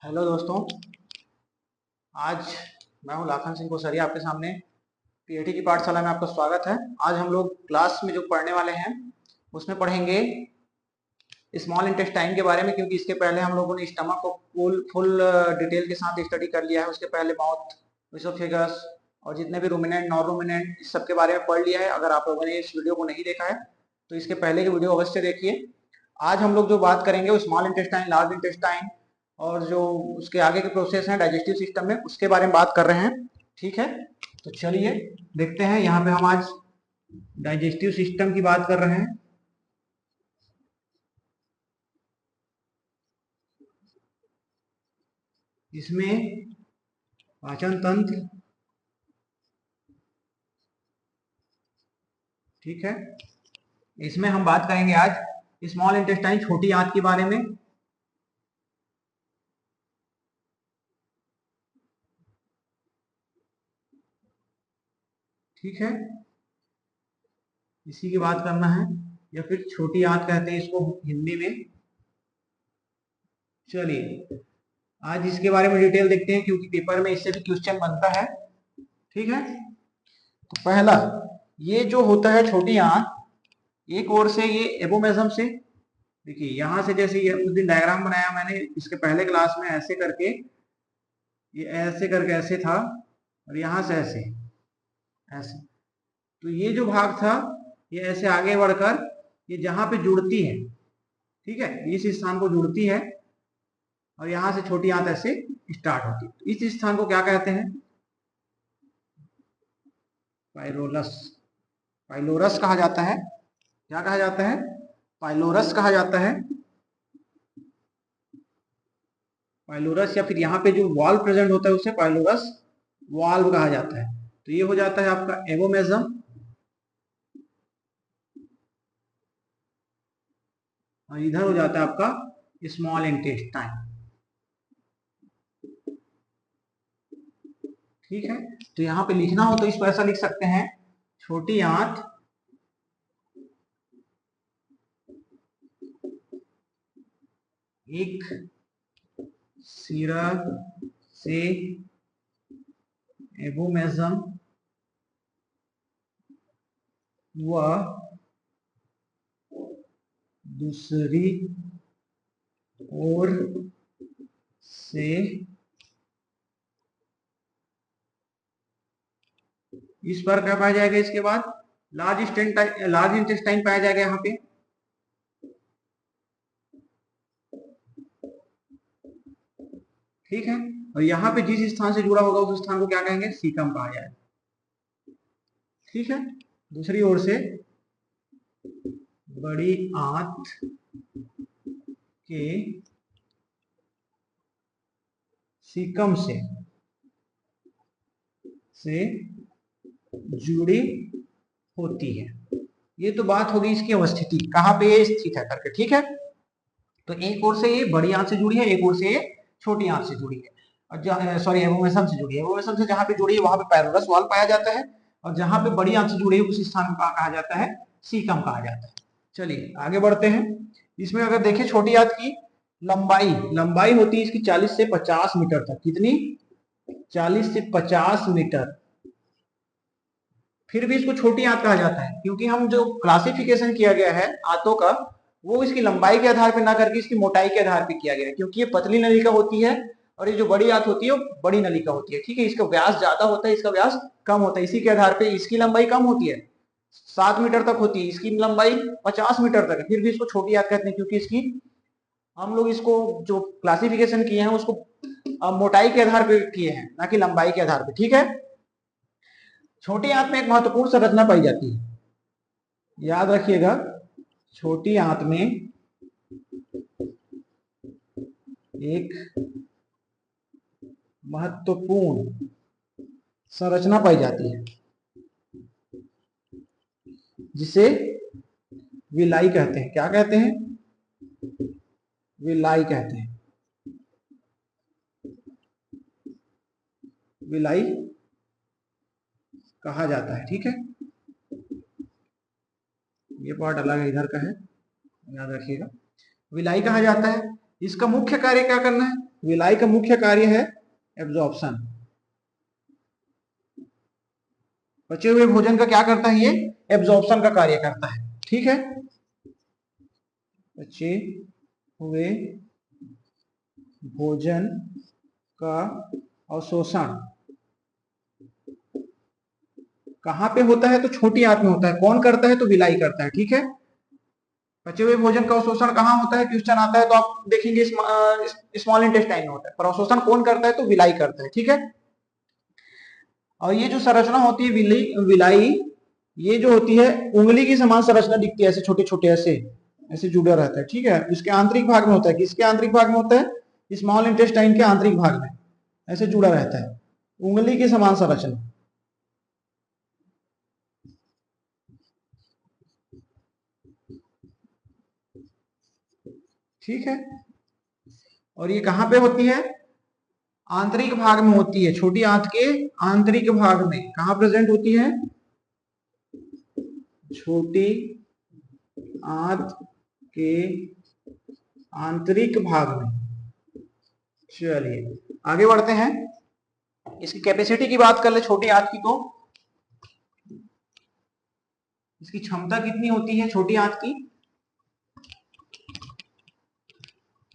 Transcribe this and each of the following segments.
Hello दोस्तों। आज मैं हूं लाखन सिंह कोसरिया, आपके सामने पीएटी की पाठशाला में आपका स्वागत है। आज हम लोग क्लास में जो पढ़ने वाले हैं उसमें पढ़ेंगे स्मॉल इंटेस्टाइन के बारे में, क्योंकि इसके पहले हम लोगों ने स्टमक को फुल फुल डिटेल के साथ स्टडी कर लिया है। उसके पहले माउथ, इसोफेगस और जितने भी रूमिनेंट, नॉन रूमिनेंट, इस सब के बारे में पढ़ लिया है। अगर आप लोगों ने इस वीडियो को नहीं देखा है तो इसके पहले की वीडियो अवश्य देखिए। आज हम लोग जो बात करेंगे वो स्मॉल इंटेस्टाइन, लार्ज इंटेस्टाइन और जो उसके आगे के प्रोसेस हैं डाइजेस्टिव सिस्टम में, उसके बारे में बात कर रहे हैं। ठीक है, तो चलिए देखते हैं। यहाँ पे हम आज डाइजेस्टिव सिस्टम की बात कर रहे हैं। इसमें पाचन तंत्र, ठीक है, इसमें हम बात करेंगे आज स्मॉल इंटेस्टाइन, छोटी आंत के बारे में। ठीक है, इसी की बात करना है, या फिर छोटी आंत कहते हैं इसको हिंदी में। चलिए आज इसके बारे में डिटेल देखते हैं, क्योंकि पेपर में इससे भी क्वेश्चन बनता है। ठीक है, तो पहला, ये जो होता है छोटी आंत, एक ओर से ये एबोमेजम से, देखिए यहां से, जैसे ये उस दिन डायग्राम बनाया मैंने इसके पहले क्लास में, ऐसे करके, ये ऐसे करके ऐसे था, और यहां से ऐसे ऐसे, तो ये जो भाग था ये ऐसे आगे बढ़कर ये जहां पे जुड़ती है, ठीक है, इस स्थान को जुड़ती है, और यहां से छोटी आंत ऐसे स्टार्ट होती है। तो इस स्थान को क्या कहते हैं? पाइलोरस। पाइलोरस कहा जाता है। क्या कहा जाता है? पाइलोरस कहा जाता है। पाइलोरस, या फिर यहाँ पे जो वाल्व प्रेजेंट होता है उसे पाइलोरस वाल्व कहा जाता है। तो ये हो जाता है आपका एबोमेजम, और इधर हो जाता है आपका स्मॉल इंटेस्टाइन। ठीक है, तो यहाँ पे लिखना हो तो इसको ऐसा लिख सकते हैं, छोटी आंत एक सिरा से एबोमेजम व दूसरी ओर से इस पर क्या पाया जाएगा? इसके बाद लार्ज इंटेस्टाइन पाया जाएगा यहाँ पे। ठीक है, और यहाँ पे जिस स्थान से जुड़ा होगा उस स्थान को क्या कहेंगे? सीकम कहा जाएगा। ठीक है, दूसरी ओर से बड़ी आंत के सीकम से जुड़ी होती है। ये तो बात होगी इसकी अवस्थिति, कहाँ पे ये स्थित है करके। ठीक है, तो एक ओर से ये बड़ी आंत से जुड़ी है, एक ओर से ये छोटी आंत से जुड़ी है, और सॉरी एबोमेसम से जुड़ी है। एबोमेसम से जहां पे जुड़ी है वहां पे पाइलोरस वाल्व पाया जाता है, और जहां पे बड़ी आंत से जुड़ी है उस स्थान को कहा जाता है? सीकम कहा जाता है। चलिए आगे बढ़ते हैं। इसमें अगर देखें छोटी आंत की लंबाई, लंबाई होती है इसकी 40 से 50 मीटर तक। कितनी? 40 से 50 मीटर। फिर भी इसको छोटी आंत कहा जाता है, क्योंकि हम जो क्लासिफिकेशन किया गया है आंतों का, वो इसकी लंबाई के आधार पर ना करके इसकी मोटाई के आधार पर किया गया है। क्योंकि ये पतली नलिका होती है, और ये जो बड़ी आंत होती है वो बड़ी नलिका होती है। ठीक है, इसका व्यास ज्यादा होता है, इसका व्यास कम होता है। इसी के आधार पर इसकी लंबाई कम होती है, 7 मीटर तक होती है, इसकी लंबाई 50 मीटर तक है। फिर भी इसको छोटी आंत कहते हैं, क्योंकि इसकी, हम लोग इसको जो क्लासिफिकेशन किए हैं उसको मोटाई के आधार पर किए हैं, ना कि लंबाई के आधार पर। ठीक है, छोटी आंत में एक महत्वपूर्ण संरचना पाई जाती है, याद रखिएगा। छोटी आंत में एक महत्वपूर्ण संरचना पाई जाती है जिसे विलाई कहते हैं। क्या कहते हैं? विलाई कहते हैं। विलाई कहा जाता है। ठीक है, ये पार्ट अलग है, इधर का है, याद रखिएगा। विलाई कहा जाता है। इसका मुख्य कार्य क्या करना है? विलाई का मुख्य कार्य है एब्जॉर्प्शन। बचे हुए भोजन का क्या करता है, ये एब्जॉर्प्शन का कार्य करता है। ठीक है, बचे हुए भोजन का अवशोषण कहां पे होता है, तो छोटी आंत में होता है। कौन करता है, तो विलाई करता है। ठीक है, बचे हुए भोजन का अवशोषण कहां होता है, क्वेश्चन आता है तो आप देखेंगे स्मॉल इंटेस्टाइन में होता है, पर अवशोषण कौन करता है, तो विलाई करता है। ठीक है, और ये जो संरचना होती है विलाई, ये जो होती है उंगली की समान संरचना दिखती है, ऐसे छोटे छोटे ऐसे ऐसे जुड़ा रहता है। ठीक है, इसके आंतरिक भाग में होता है। किसके आंतरिक भाग में होता है, स्मॉल इंटेस्टाइन के आंतरिक भाग में ऐसे जुड़ा रहता है, उंगली की समान संरचना। ठीक है, और ये कहां पे होती है, आंतरिक भाग में होती है, छोटी आंत के आंतरिक भाग में। कहां प्रेजेंट होती है, छोटी आंत के आंतरिक भाग में। चलिए आगे बढ़ते हैं, इसकी कैपेसिटी की बात कर ले छोटी आंत की, तो इसकी क्षमता कितनी होती है छोटी आंत की,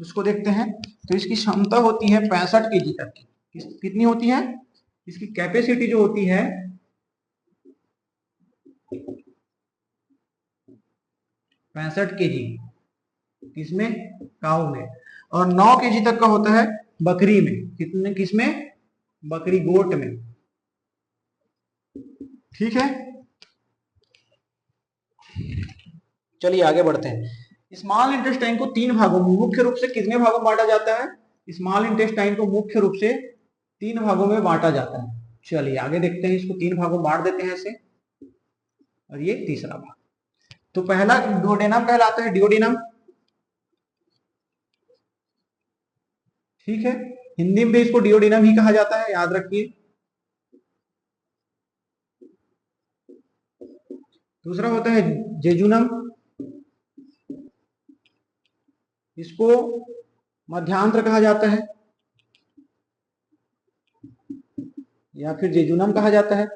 उसको देखते हैं। तो इसकी क्षमता होती है 65 केजी तक की। कितनी होती है, इसकी कैपेसिटी जो होती है 65 केजी, किसमें, काऊ में, और 9 केजी तक का होता है बकरी में। कितने, किसमें, बकरी गोट में। ठीक है, चलिए आगे बढ़ते हैं। स्मॉल इंटेस्टाइन को 3 भागों में, मुख्य रूप से कितने भागों में बांटा जाता है, स्मॉल इंटेस्टाइन को मुख्य रूप से 3 भागों में बांटा जाता है। चलिए आगे देखते हैं, इसको 3 भागों में बांट देते हैं ऐसे, और ये तीसरा भाग। तो पहला डुओडेनम कहलाता है, डिओडेनम। ठीक है, हिंदी में भी इसको डिओडेनम ही कहा जाता है, याद रखिए। दूसरा होता है जेजुनम, इसको मध्यांत्र कहा जाता है, या फिर जेजुनम कहा जाता है।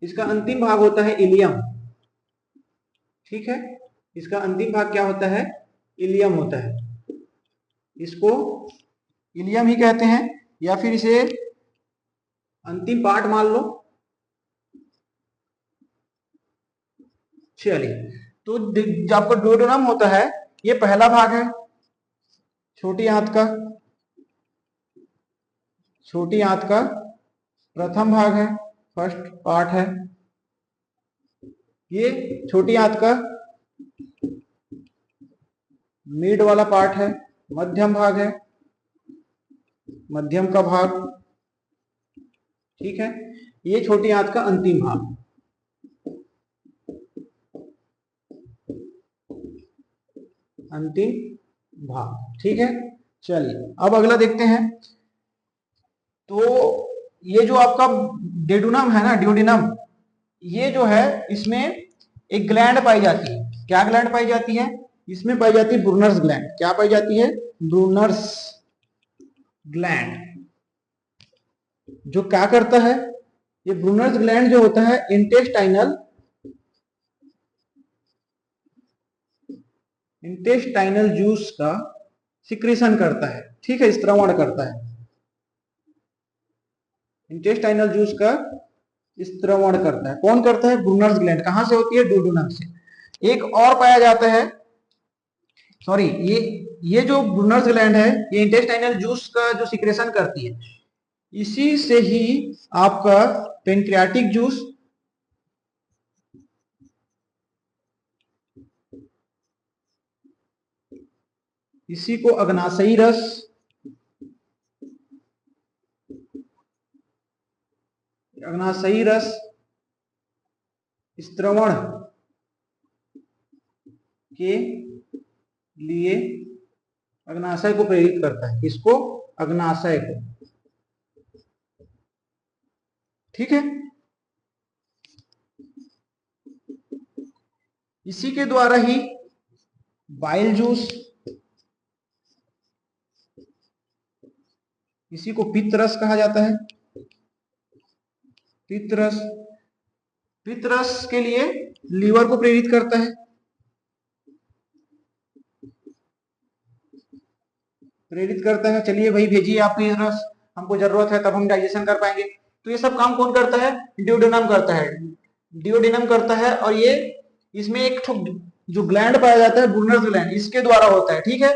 इसका अंतिम भाग होता है इलियम। ठीक है, इसका अंतिम भाग क्या होता है, इलियम होता है। इसको इलियम ही कहते हैं, या फिर इसे अंतिम पार्ट मान लो। चलिए, तो जो आपका डुओडेनम होता है, ये पहला भाग है छोटी आंत का, छोटी आंत का प्रथम भाग है, फर्स्ट पार्ट है। ये छोटी आंत का मिड वाला पार्ट है, मध्यम भाग है, मध्यम का भाग। ठीक है, ये छोटी आंत का अंतिम भाग, अंतिम भाग। ठीक है, चलिए अब अगला देखते हैं। तो ये जो आपका डेडुनम है ना, डिओडिनम, ये जो है इसमें एक ग्लैंड पाई जाती है। क्या ग्लैंड पाई जाती है, इसमें पाई जाती है ब्रूनर्स ग्लैंड। क्या पाई जाती है, ब्रूनर्स ग्लैंड। जो क्या करता है, ये ब्रूनर्स ग्लैंड जो होता है इंटेस्टाइनल जूस का सिक्रेशन करता है। ठीक है, स्त्रवण करता है, इंटेस्टाइनल जूस का स्त्रवण करता है। कौन करता है, ब्रूनर्स ग्लैंड। कहां से होती है, डुओडेनम से। एक और पाया जाता है, सॉरी, ये जो ब्रूनर्स ग्लैंड है, ये इंटेस्टाइनल जूस का जो सिक्रेशन करती है, इसी से ही आपका पेनक्रियाटिक जूस, इसी को अग्नाशयी रस, अग्नाशयी रस स्त्रवण के लिए अग्नाशय को प्रेरित करता है। किसको, अग्नाशय को। ठीक है, इसी के द्वारा ही बाइल जूस, इसी को पित्तरस कहा जाता है। पित्तरस, पित्तरस के लिए लीवर को प्रेरित करता है, प्रेरित करता है। चलिए भाई भेजिए आप पित्तरस, हमको जरूरत है, तब हम डाइजेशन कर पाएंगे। तो ये सब काम कौन करता है? ड्यूडेनम करता है, ड्यूडेनम करता है। और ये इसमें एक जो ग्लैंड पाया जाता है ब्रूनर्स ग्लैंड, इसके द्वारा होता है, ठीक है,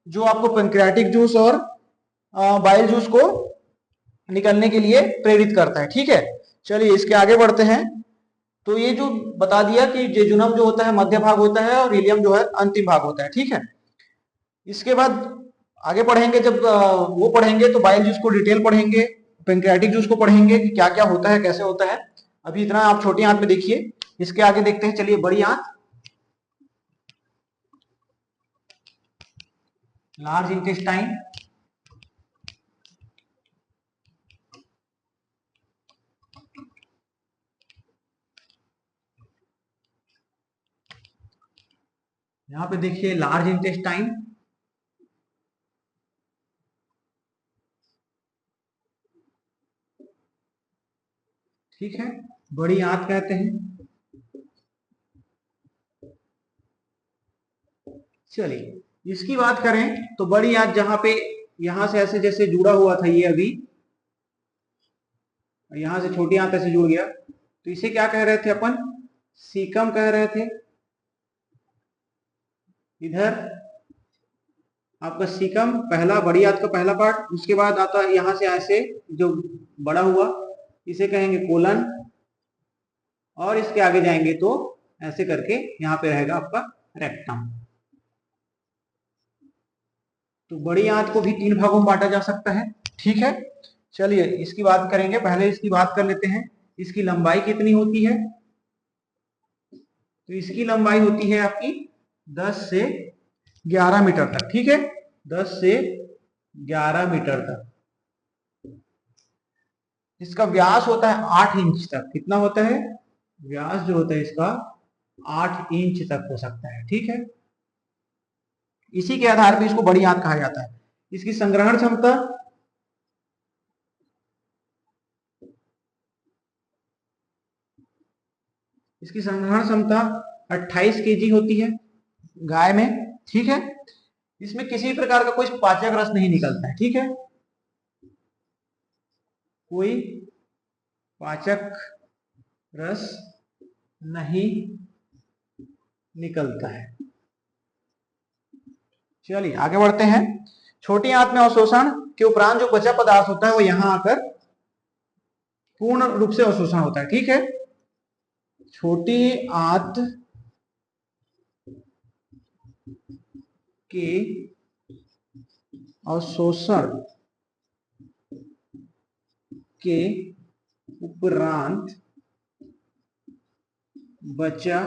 जो आपको पैंक्रियाटिक जूस और बाइल जूस को निकलने के लिए प्रेरित करता है, ठीक है। चलिए इसके आगे बढ़ते हैं। तो ये जो बता दिया कि जेजुनम जो होता है मध्य भाग होता है और इलियम जो है अंतिम भाग होता है, ठीक है। इसके बाद आगे पढ़ेंगे, जब वो पढ़ेंगे तो बाइल जूस को डिटेल पढ़ेंगे, पैंक्रियाटिक जूस को पढ़ेंगे कि क्या क्या होता है, कैसे होता है। अभी इतना आप छोटी आंत में देखिए, इसके आगे देखते हैं। चलिए बड़ी आंत, लार्ज इंटेस्टाइन, यहां पे देखिए लार्ज इंटेस्टाइन, ठीक है, बड़ी आंत कहते हैं। चलिए इसकी बात करें तो बड़ी आंत जहां पे यहां से ऐसे जैसे जुड़ा हुआ था ये अभी, यहां से छोटी आंत ऐसे जुड़ गया, तो इसे क्या कह रहे थे अपन? सीकम कह रहे थे। इधर आपका सीकम पहला, बड़ी आंत का पहला पार्ट, उसके बाद आता है यहां से ऐसे जो बड़ा हुआ, इसे कहेंगे कोलन, और इसके आगे जाएंगे तो ऐसे करके यहाँ पे रहेगा आपका रेक्टम। तो बड़ी आंत को भी 3 भागों में बांटा जा सकता है, ठीक है। चलिए इसकी बात करेंगे, पहले इसकी बात कर लेते हैं। इसकी लंबाई कितनी होती है? तो इसकी लंबाई होती है आपकी 10 से 11 मीटर तक, ठीक है, 10 से 11 मीटर तक। इसका व्यास होता है 8 इंच तक। कितना होता है? व्यास जो होता है इसका 8 इंच तक हो सकता है, ठीक है। इसी के आधार पर इसको बड़ी आंत कहा जाता है। इसकी संग्रहण क्षमता, इसकी संग्रहण क्षमता 28 केजी होती है गाय में, ठीक है। इसमें किसी प्रकार का कोई पाचक रस नहीं निकलता है, ठीक है, कोई पाचक रस नहीं निकलता है। चलिए आगे बढ़ते हैं। छोटी आंत में अवशोषण के उपरांत जो बचा पदार्थ होता है वो यहां आकर पूर्ण रूप से अवशोषण होता है, ठीक है। छोटी आंत के अवशोषण के उपरांत बचा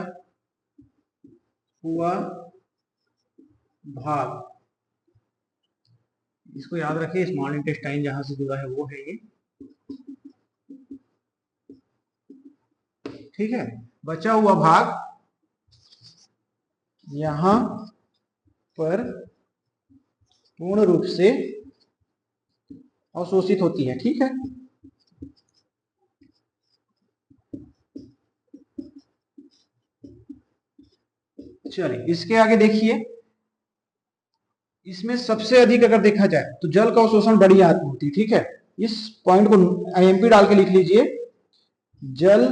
हुआ भाग, इसको याद रखिए, स्मॉल इंटेस्टाइन जहां से जुड़ा है वो है ये, ठीक है। बचा हुआ भाग यहां पर पूर्ण रूप से अवशोषित होती है, ठीक है। चलिए इसके आगे देखिए, इसमें सबसे अधिक अगर देखा जाए तो जल का अवशोषण बड़ी आंत में होती है, ठीक है। इस पॉइंट को आईएमपी डाल के लिख लीजिए, जल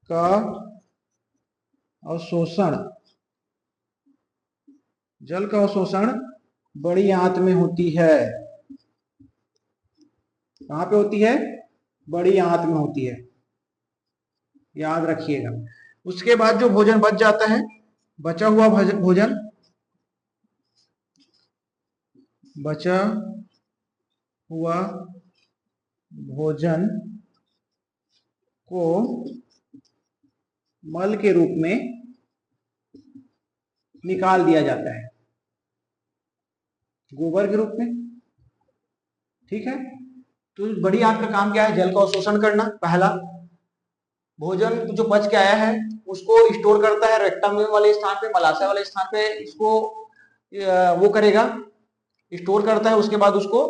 का अवशोषण, जल का अवशोषण बड़ी आंत में होती है। कहां पे होती है? बड़ी आंत में होती है, याद रखिएगा। उसके बाद जो भोजन बच जाता है, बचा हुआ भोजन, बचा हुआ भोजन को मल के रूप में निकाल दिया जाता है, गोबर के रूप में, ठीक है। तो बड़ी आंत का काम क्या है? जल का अवशोषण करना, पहला। भोजन जो बच के आया है उसको स्टोर करता है रेक्टम वाले स्थान पे, मलाशय वाले स्थान पे, इसको वो करेगा, स्टोर करता है। उसके बाद उसको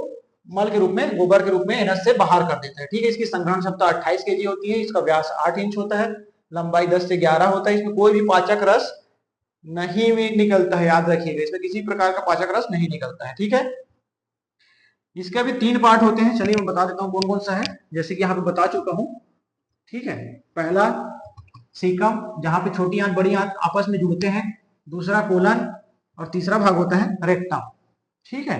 मल के रूप में, गोबर के रूप में एनस से बाहर कर देता है। ठीक है, इसकी संग्रहण क्षमता 28 केजी होती है, इसका व्यास 8 इंच होता है, लंबाई 10 से 11 होता है, इसमें कोई भी पाचक रस नहीं भी निकलता है, याद रखिएगा, इसमें किसी प्रकार का पाचक रस नहीं निकलता है। ठीक है, इसके भी 3 पार्ट होते हैं, चलिए मैं बता देता हूँ कौन कौन सा है, जैसे कि यहाँ पे बता चुका हूँ। ठीक है, पहला सीकम, जहां पे छोटी आंत बड़ी आंत आपस में जुड़ते हैं, दूसरा कोलन, और तीसरा भाग होता है रेक्टम। ठीक है,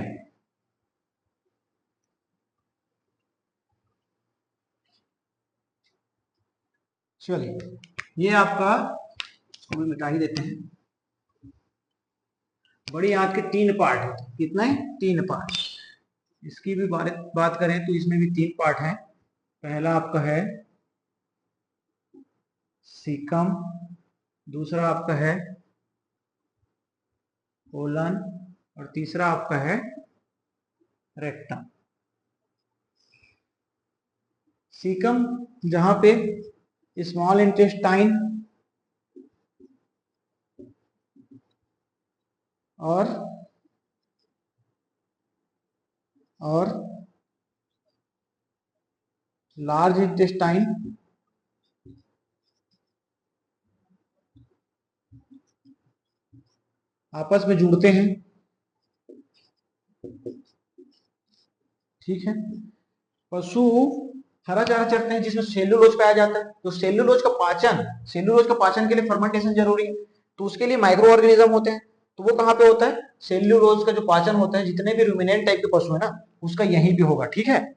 चलिए ये आपका इसको भी मिटा ही देते हैं। बड़ी आंत के 3 पार्ट है, कितना है? 3 पार्ट। इसकी भी बात करें तो इसमें भी 3 पार्ट है। पहला आपका है सीकम, दूसरा आपका है कोलन, और तीसरा आपका है रेक्टम। सीकम जहां पे स्मॉल इंटेस्टाइन और लार्ज इंटेस्टाइन आपस में जुड़ते हैं। ठीक है, पशु हरा चारा चरते हैं जिसमें सेल्यूलोज पाया जाता है, तो सेल्यूलोज का पाचन के लिए फर्मेंटेशन जरूरी है, तो उसके लिए माइक्रो ऑर्गेनिज्म होते हैं। तो वो कहाँ पे होता है? सेल्यूलोज का जो पाचन होता है, जितने भी रूमिनेंट टाइप के पशु है ना, उसका यहीं पे होगा। ठीक है,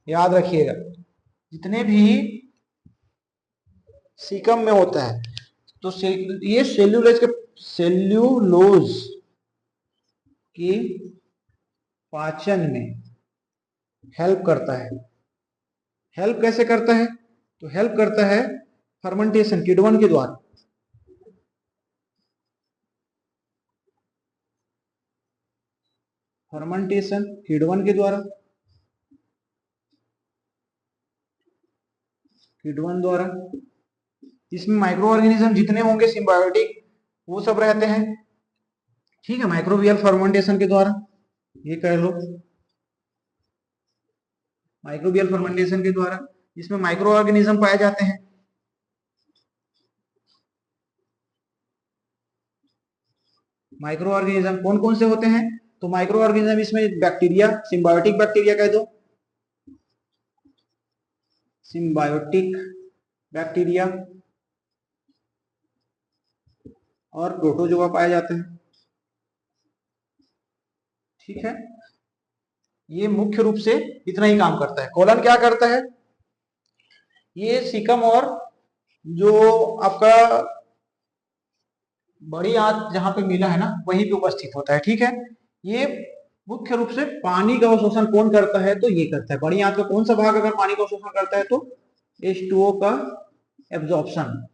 याद रखिएगा, जितने भी सीकम में होता है, तो ये सेल्यूलोज की पाचन में हेल्प करता है। हेल्प कैसे करता है? तो हेल्प करता है फर्मेंटेशन, किण्वन के द्वारा। फर्मेंटेशन किण्वन के द्वारा, किण्वन द्वारा। इसमें माइक्रो ऑर्गेनिज्म जितने होंगे सिम्बायोटिक, वो सब रहते हैं। ठीक है, माइक्रोबियल फर्मेंटेशन के द्वारा, ये कह लो माइक्रोबियल फर्मेंटेशन के द्वारा, इसमें माइक्रो ऑर्गेनिज्म पाए जाते हैं। माइक्रो ऑर्गेनिज्म कौन कौन से होते हैं? तो माइक्रो ऑर्गेनिज्म इसमें बैक्टीरिया, सिम्बायोटिक बैक्टीरिया कह दो, सिम्बायोटिक बैक्टीरिया, और प्रोटोजोआ पाए जाते हैं। ठीक है, ये मुख्य रूप से इतना ही काम करता है। कोलन क्या करता है? ये सीकम और जो आपका बड़ी आंत जहां पे मिला है ना, वहीं पे उपस्थित होता है। ठीक है, ये मुख्य रूप से पानी का अवशोषण कौन करता है? तो ये करता है। बड़ी आंत का कौन सा भाग अगर पानी का अवशोषण करता है? तो H2O का एब्जॉर्प्शन।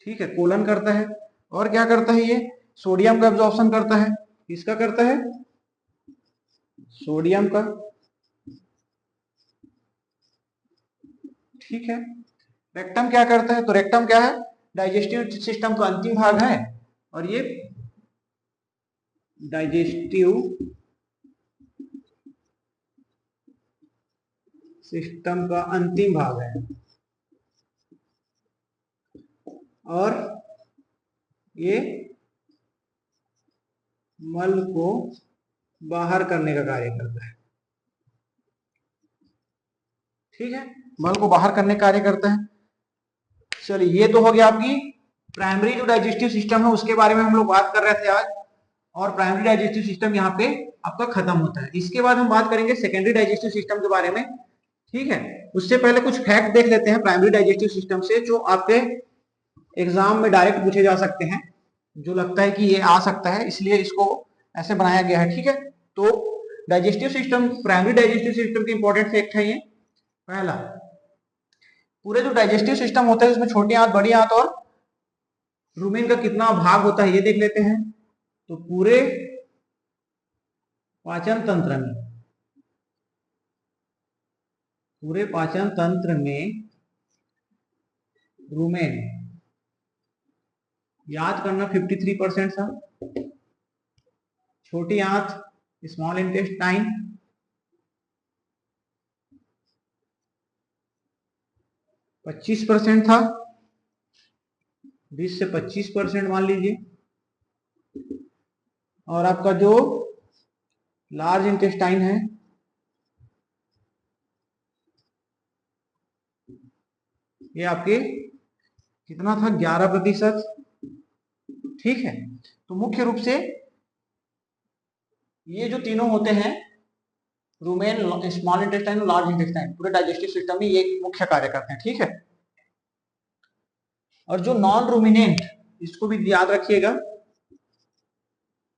ठीक है, कोलन करता है। और क्या करता है? ये सोडियम का एब्जॉर्प्शन करता है। किसका करता है? सोडियम का। ठीक है, रेक्टम क्या करता है? तो रेक्टम क्या है? डाइजेस्टिव सिस्टम का अंतिम भाग है, और ये डाइजेस्टिव सिस्टम का अंतिम भाग है, और ये मल को बाहर करने का कार्य करता है। ठीक है, मल को बाहर करने का कार्य करता है। चलिए, ये तो हो गया आपकी प्राइमरी जो डाइजेस्टिव सिस्टम है, उसके बारे में हम लोग बात कर रहे थे आज, और प्राइमरी डाइजेस्टिव सिस्टम यहाँ पे आपका खत्म होता है। इसके बाद हम बात करेंगे सेकेंडरी डाइजेस्टिव सिस्टम के बारे में। ठीक है, उससे पहले कुछ फैक्ट देख लेते हैं प्राइमरी डाइजेस्टिव सिस्टम से, जो आपके एग्जाम में डायरेक्ट पूछे जा सकते हैं, जो लगता है कि ये आ सकता है, इसलिए इसको ऐसे बनाया गया है। ठीक है, तो digestive system, primary digestive system के इंपॉर्टेंट फैक्ट है ये। पहला, पूरे जो डाइजेस्टिव सिस्टम होता है उसमें छोटी आंत, बड़ी आंत और रूमेन का कितना भाग होता है, ये देख लेते हैं। तो पूरे पाचन तंत्र में, पूरे पाचन तंत्र में रूमेन, याद करना, 53% था। छोटी आंत स्मॉल इंटेस्टाइन 25% था, 20 से 25% मान लीजिए। और आपका जो लार्ज इंटेस्टाइन है ये आपके कितना था, 11%। ठीक है, तो मुख्य रूप से ये जो तीनों होते हैं, रूमेन, स्मॉल इंटेस्टाइन और लार्ज इंटेस्टाइन, पूरे डाइजेस्टिव सिस्टम में ये मुख्य कार्य करते हैं। ठीक है, और जो नॉन रूमिनेंट, इसको भी याद रखिएगा,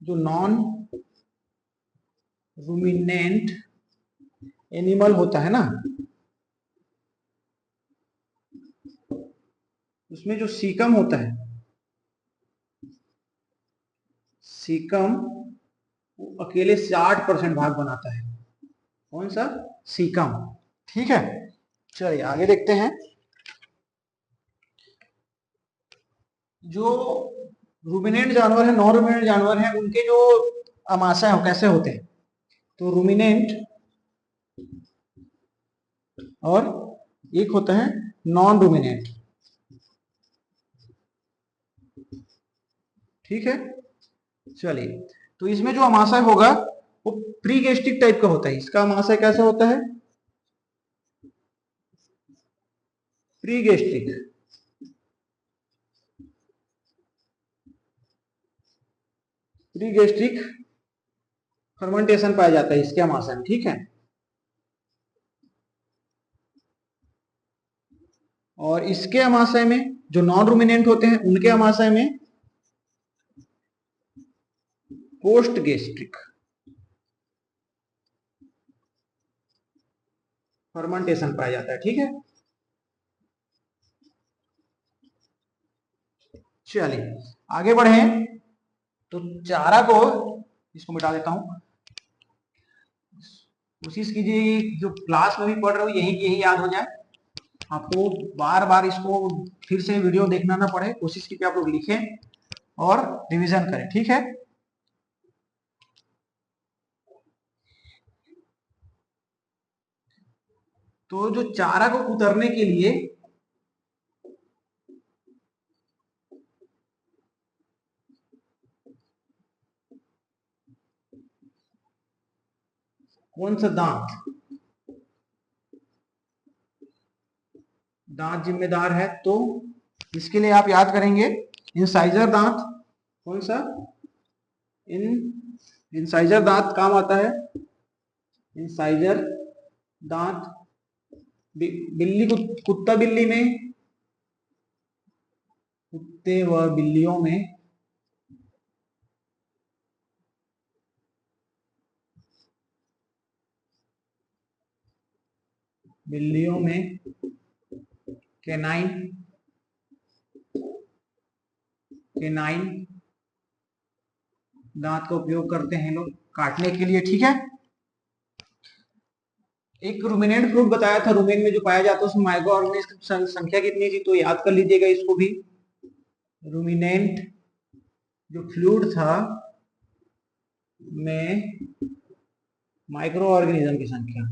जो नॉन रूमिनेंट एनिमल होता है ना, उसमें जो सीकम होता है, सीकम वो अकेले से 8% भाग बनाता है। कौन सा? सीकम। ठीक है, चलिए आगे देखते हैं। जो रूमिनेंट जानवर है, नॉन रूमिनेंट जानवर है, उनके जो आमाशय हो कैसे होते हैं, तो रूमिनेंट और एक होता है नॉन रूमिनेंट। ठीक है, चलिए, तो इसमें जो आमाशय होगा वो प्रीगेस्ट्रिक टाइप का होता है। इसका आमाशय कैसा होता है? प्रीगेस्ट्रिक। प्रीगेस्ट्रिक फर्मेंटेशन पाया जाता है इसके आमाशय में। ठीक है, और इसके आमाशय में जो नॉन रूमिनेंट होते हैं उनके आमाशय में पोस्ट गेस्ट्रिक फर्मेंटेशन पाया जाता है। ठीक है, चलिए आगे बढ़े। तो चारा को, इसको मिटा देता हूं, कोशिश कीजिए जो क्लास में भी पढ़ रहे हो यही यही याद हो जाए, आपको बार बार इसको फिर से वीडियो देखना ना पड़े। कोशिश कीजिए आप लोग लिखें और रिवीजन करें। ठीक है, तो जो चारा को उतरने के लिए कौन सा दांत दांत जिम्मेदार है, तो इसके लिए आप याद करेंगे इंसाइजर दांत। कौन सा? इंसाइजर दांत काम आता है। इंसाइजर दांत बिल्ली को, कुत्ता बिल्ली में, कुत्ते व बिल्लियों में बिल्लियों में कैनाइन कैनाइन दांत का उपयोग करते हैं लोग काटने के लिए। ठीक है, एक रूमिनेंट फ्रूट बताया था, रूमेन में जो पाया जाता है उसमें माइक्रो ऑर्गेनिज्म की संख्या कितनी थी, तो याद कर लीजिएगा इसको भी। रूमिनेंट जो फ्लूइड था में माइक्रो ऑर्गेनिज्म की संख्या,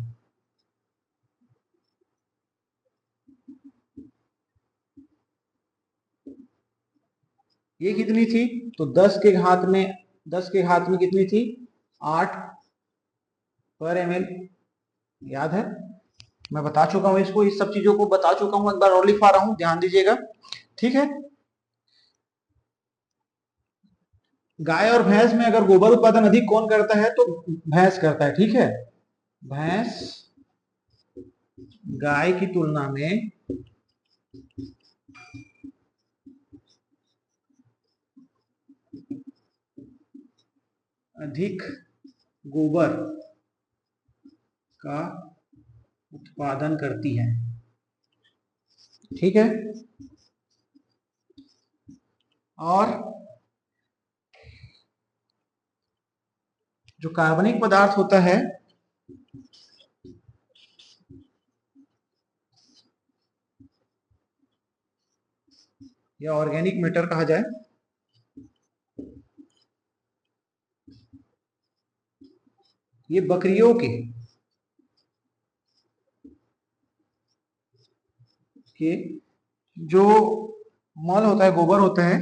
ये कितनी थी, तो 10 के घात में कितनी थी, 8 पर ml। याद है, मैं बता चुका हूं इसको, इस सब चीजों को बता चुका हूं, एक बार और लिखवा रहा हूं, ध्यान दीजिएगा। ठीक है, गाय और भैंस में अगर गोबर उत्पादन अधिक कौन करता है, तो भैंस करता है। ठीक है, भैंस गाय की तुलना में अधिक गोबर का उत्पादन करती है। ठीक है, और जो कार्बनिक पदार्थ होता है या ऑर्गेनिक मैटर कहा जाए, ये बकरियों के जो मल होता है, गोबर होता है,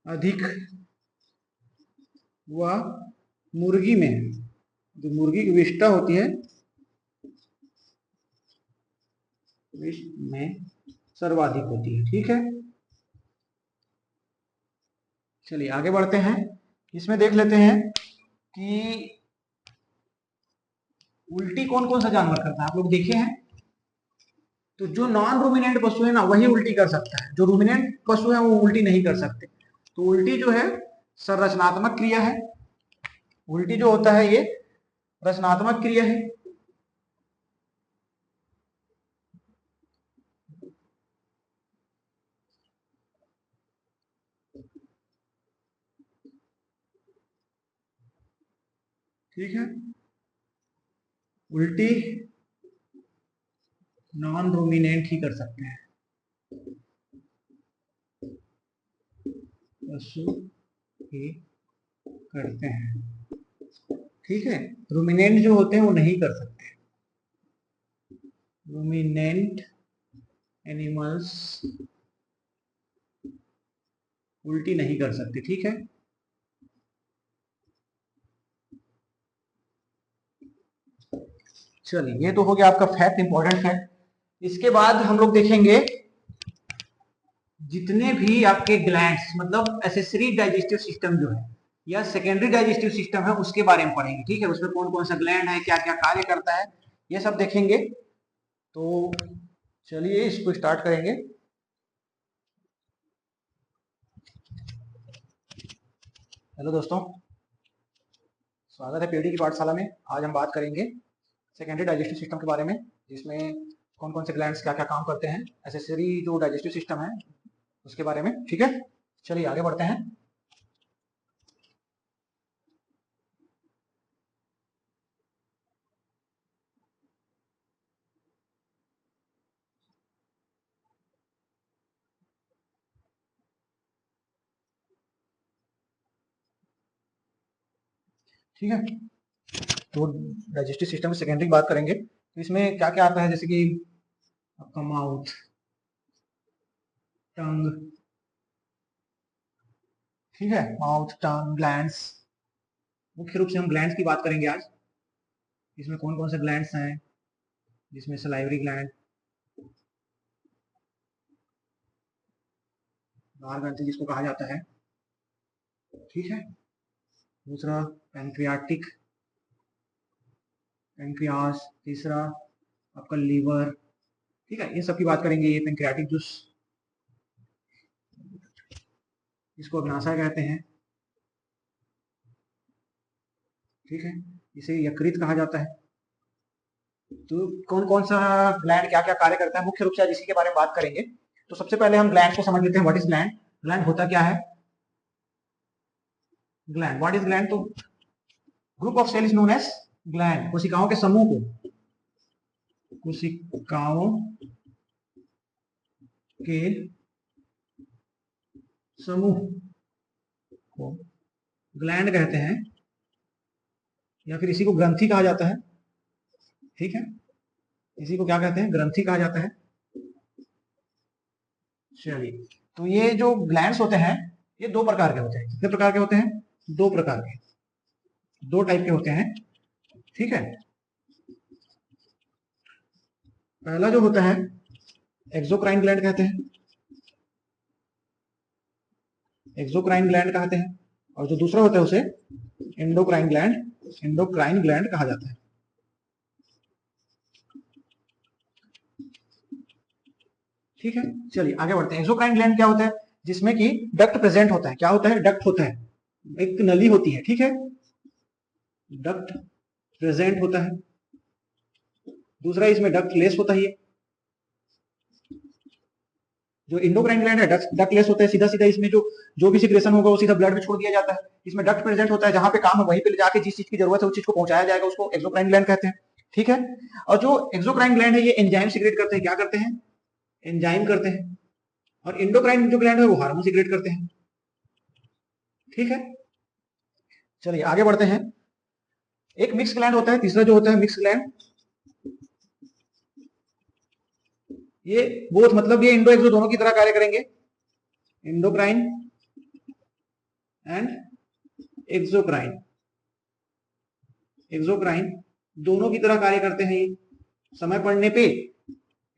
अधिक वह मुर्गी में, जो मुर्गी की विष्ठा होती है, में सर्वाधिक होती है। ठीक है, चलिए आगे बढ़ते हैं। इसमें देख लेते हैं कि उल्टी कौन कौन सा जानवर करता है। आप लोग देखे हैं, तो जो नॉन रूमिनेंट पशु है ना, वही उल्टी कर सकता है। जो रूमिनेंट पशु है वो उल्टी नहीं कर सकते। तो उल्टी जो है संरचनात्मक क्रिया है। उल्टी जो होता है ये रचनात्मक क्रिया है। ठीक है, उल्टी नॉन रूमिनेंट ही कर सकते हैं, पशु ही करते हैं। ठीक है, रूमिनेंट जो होते हैं वो नहीं कर सकते। रूमिनेंट एनिमल्स उल्टी नहीं कर सकते। ठीक है, चलिए ये तो हो गया आपका फैक्ट, इंपॉर्टेंट फैक्ट। इसके बाद हम लोग देखेंगे जितने भी आपके ग्लैंड्स, मतलब एसेसरी डाइजेस्टिव सिस्टम जो है या सेकेंडरी डाइजेस्टिव सिस्टम है, उसके बारे में पढ़ेंगे। ठीक है, उसमें कौन कौन सा ग्लैंड है, क्या क्या कार्य करता है, ये सब देखेंगे। तो चलिए इसको स्टार्ट करेंगे। हेलो दोस्तों, स्वागत है पीडी की पाठशाला में। आज हम बात करेंगे सेकेंडरी डाइजेस्टिव सिस्टम के बारे में, जिसमें कौन कौन से ग्लैंड्स क्या क्या काम करते हैं, एसेसरी जो डाइजेस्टिव सिस्टम है उसके बारे में। ठीक है, चलिए आगे बढ़ते हैं। ठीक है, तो डाइजेस्टिव सिस्टम में सेकेंडरी बात करेंगे तो इसमें क्या क्या आता है, जैसे कि आपका माउथ, टंग। ठीक है, माउथ, टंग, ग्लैंड्स। मुख्य रूप से हम ग्लैंड्स की बात करेंगे आज। इसमें कौन कौन से ग्लैंड्स हैं, जिसमें सलाइवरी ग्लैंड, लार ग्रंथि जिसको कहा जाता है। ठीक है, दूसरा पैंक्रियाटिक, पैंक्रियास। तीसरा आपका लीवर। ठीक है, इन सब की बात करेंगे। ये पैंक्रियाटिक जूस, इसको अग्नाशय कहते हैं। ठीक है, इसे यकृत कहा जाता है। तो कौन कौन सा ग्लैंड क्या क्या कार्य करता है, मुख्य रूप से आज इसी के बारे में बात करेंगे। तो सबसे पहले हम ग्लैंड को समझ लेते हैं। What is gland? ग्लैंड होता क्या है? Gland, what is gland? तो group of cell is known as gland. कोशिकाओं के समूह को, कोशिकाओं के समूह को ग्लैंड कहते हैं, या फिर इसी को ग्रंथि कहा जाता है। ठीक है, इसी को क्या कहते हैं? ग्रंथि कहा जाता है। चलिए, तो ये जो ग्लैंड्स होते हैं ये दो प्रकार के होते हैं। कितने प्रकार के होते हैं? दो प्रकार के, दो टाइप के होते हैं। ठीक है, पहला जो होता है एक्सोक्राइन ग्लैंड कहते हैं, एक्सोक्राइन ग्लैंड कहते हैं। और जो दूसरा होता है उसे एंडोक्राइन ग्लैंड, एंडोक्राइन ग्लैंड कहा जाता है। ठीक है, चलिए आगे बढ़ते हैं। एक्सोक्राइन ग्लैंड क्या होता है? जिसमें कि डक्ट प्रेजेंट होता है। क्या होता है? डक्ट होता है, एक नली होती है। ठीक है, डक्ट प्रेजेंट होता है। दूसरा इसमें डक्ट लेस होता है। जो इंडोक्राइन ग्लैंड है डक्ट लेस होता है, सीधा सीधा इसमें जो भी सिक्रेशन होगा वो सीधा ब्लड में छोड़ दिया जाता है। इसमें डक्ट प्रेजेंट होता है, जहां पे काम है वहीं पे ले जाके जिस चीज की जरूरत है उस चीज को पहुंचाया जाएगा, उसको एक्सोक्राइन ग्लैंड कहते हैं। ठीक है, और जो एक्सोक्राइन ग्लैंड है ये एंजाइम सीक्रेट करते हैं। क्या करते हैं? एंजाइम करते हैं। और इंडोक्राइन जो ग्लैंड है वो हार्मोन सीक्रेट करते हैं। ठीक है, चलिए आगे बढ़ते हैं। एक मिक्स ग्लैंड होता है, तीसरा जो होता है मिक्स ग्लैंड, ये बोथ मतलब ये इंडो एक्सो दोनों की तरह कार्य करेंगे, इंडोक्राइन एंड एक्सोक्राइन, एक्सोक्राइन दोनों की तरह कार्य करते हैं। ये समय पड़ने पे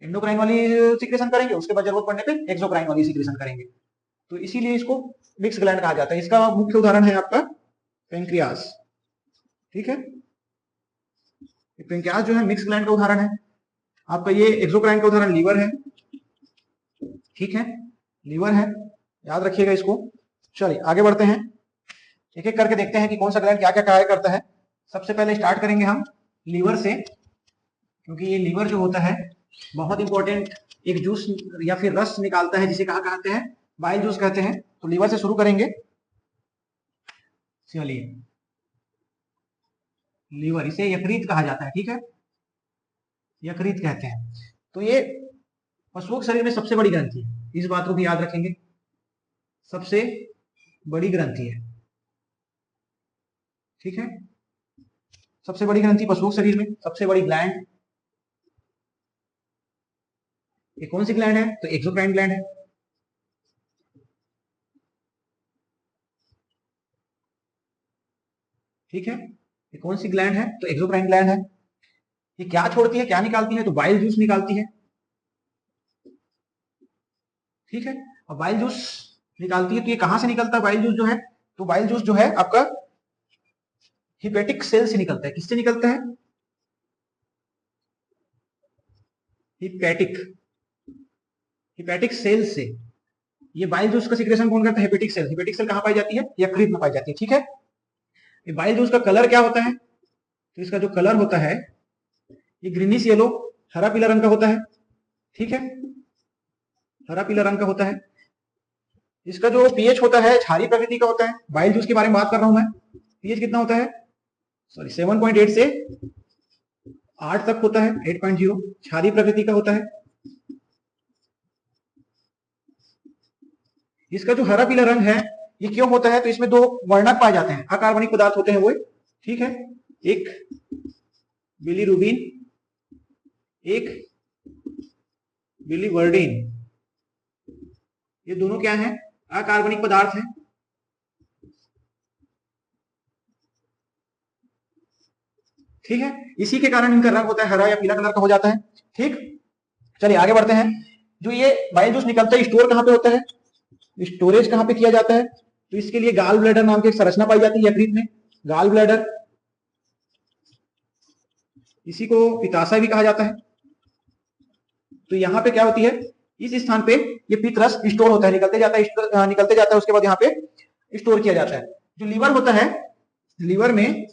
एंडोक्राइन वाली सीक्रेशन करेंगे, उसके बाद जरूरत पड़ने पे एक्सोक्राइन वाली सीक्रेशन करेंगे, तो इसीलिए इसको मिक्स ग्लैंड कहा जाता है। इसका मुख्य उदाहरण है आपका पेंक्रियास, ठीक है। पेंक्रियास जो है मिक्स ग्लैंड का उदाहरण है। आपका ये एक्सोक्राइन का उदाहरण लीवर है, ठीक है, लीवर है, याद रखिएगा इसको। चलिए आगे बढ़ते हैं, एक एक करके देखते हैं कि कौन सा ग्लैंड क्या क्या कार्य करता है। सबसे पहले स्टार्ट करेंगे हम लीवर से, क्योंकि ये लीवर जो होता है बहुत इंपॉर्टेंट एक जूस या फिर रस निकालता है, जिसे कहा कहते हैं, बाइल जूस कहते हैं। तो लीवर से शुरू करेंगे। चलिए, लीवर, इसे यकृत कहा जाता है, ठीक है, यकृत कहते हैं। तो ये पशुओं के शरीर में सबसे बड़ी ग्रंथि है, इस बात को भी याद रखेंगे, सबसे बड़ी ग्रंथि है, ठीक है, सबसे बड़ी ग्रंथि पशुओं के शरीर में, सबसे बड़ी ग्लैंड। ये कौन सी ग्लैंड है? तो एक्सोक्राइन ग्लैंड है, ठीक है। ये कौन सी ग्लैंड है? तो एक्सोक्राइन ग्लैंड है। ये क्या छोड़ती है, क्या निकालती है? तो बाइल जूस निकालती है, ठीक है। और बाइल जूस निकालती है, तो ये कहां से निकलता है बाइल जूस जो है? तो बाइल जूस जो है आपका हिपेटिक सेल से निकलता है। किससे निकलता है? हिपेटिक, हिपेटिक सेल से। ये बाइल जूस का सिक्रेशन कौन करता है? Hepatic cell. हेपेटिक सेल कहां पाई जाती है? यकृत में पाई जाती है, ठीक है। ये बाइल जूस का कलर क्या होता है? तो इसका जो कलर होता है ये ग्रीनिश येलो, हरा पीला रंग का होता है, ठीक है, हरा पीला रंग का होता है। इसका जो पीएच होता है क्षारीय प्रकृति का होता है। बाइल जूस के बारे में बात कर रहा हूं मैं। पीएच कितना होता है? सॉरी 7.8 से 8 तक होता है, 8.0 क्षारीय प्रकृति का होता है। इसका जो हरा पीला रंग है ये क्यों होता है? तो इसमें दो वर्णक पाए जाते हैं, अकार्बनिक पदार्थ होते हैं वो, ठीक है, एक बिलीरुबिन, एक बिलीवर्डिन। ये दोनों क्या हैं? अकार्बनिक पदार्थ हैं, ठीक है। इसी के कारण इनका रंग होता है हरा या पीला कलर का हो जाता है, ठीक। चलिए आगे बढ़ते हैं। जो ये बाइल जूस निकलता है स्टोर कहां पे होता है? स्टोरेज कहां पे किया जाता है? तो इसके लिए गाल ब्लैडर नाम की एक संरचना पाई जाती है यकृत में, गाल ब्लैडर, इसी को पित्ताशय भी कहा जाता है। तो यहाँ पे क्या होती है? इस स्थान पे ये पित्त रस स्टोर होता है, निकलते जाता है, निकलते जाता है, उसके बाद यहाँ पे स्टोर किया जाता है। जो लीवर होता है, लीवर में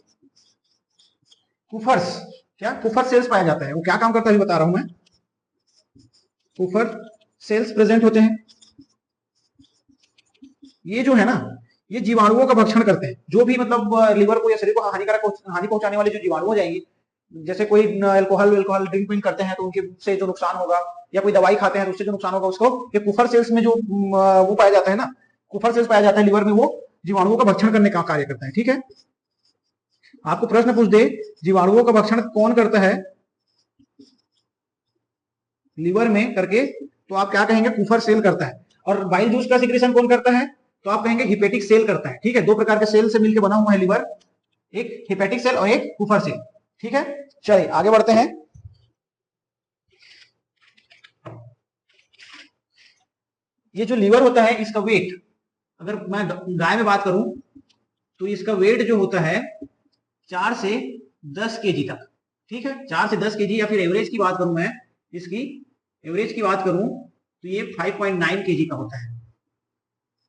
कुफर्स, क्या कुफर सेल्स पाया जाता है। वो क्या काम करता है बता रहा हूं मैं। कुफर सेल्स प्रेजेंट होते हैं। ये जो है ना, ये जीवाणुओं का भक्षण करते हैं। जो भी मतलब लीवर को या शरीर को हानिकारक हानि पहुंचाने वाले जो जीवाणु हो जाएंगे, जैसे कोई अल्कोहल ड्रिंक विंक करते हैं तो उनके से जो नुकसान होगा, या कोई दवाई खाते हैं तो उससे जो नुकसान होगा, उसको ये कुफर सेल्स में जो वो पाया जाता है ना, कुफर सेल्स पाया जाता है लीवर में, वो जीवाणुओं का भक्षण करने का कार्य करता है, ठीक है। आपको प्रश्न पूछ दे जीवाणुओं का भक्षण कौन करता है लीवर में करके, तो आप क्या कहेंगे? कुफर सेल करता है। और बाइल जूस का सिक्रेशन कौन करता है? तो आप कहेंगे हिपेटिक सेल करता है, ठीक है। दो प्रकार के सेल से मिलकर बना हुआ है लीवर, एक हिपेटिक सेल और एक कुफर सेल, ठीक है। चलिए आगे बढ़ते हैं। ये जो लीवर होता है इसका वेट, अगर मैं गाय में बात करूं तो इसका वेट जो होता है 4 से 10 केजी तक, ठीक है, 4 से 10 केजी। या फिर एवरेज की बात करूं मैं, इसकी एवरेज की बात करूं तो ये 5.9 केजी का होता है,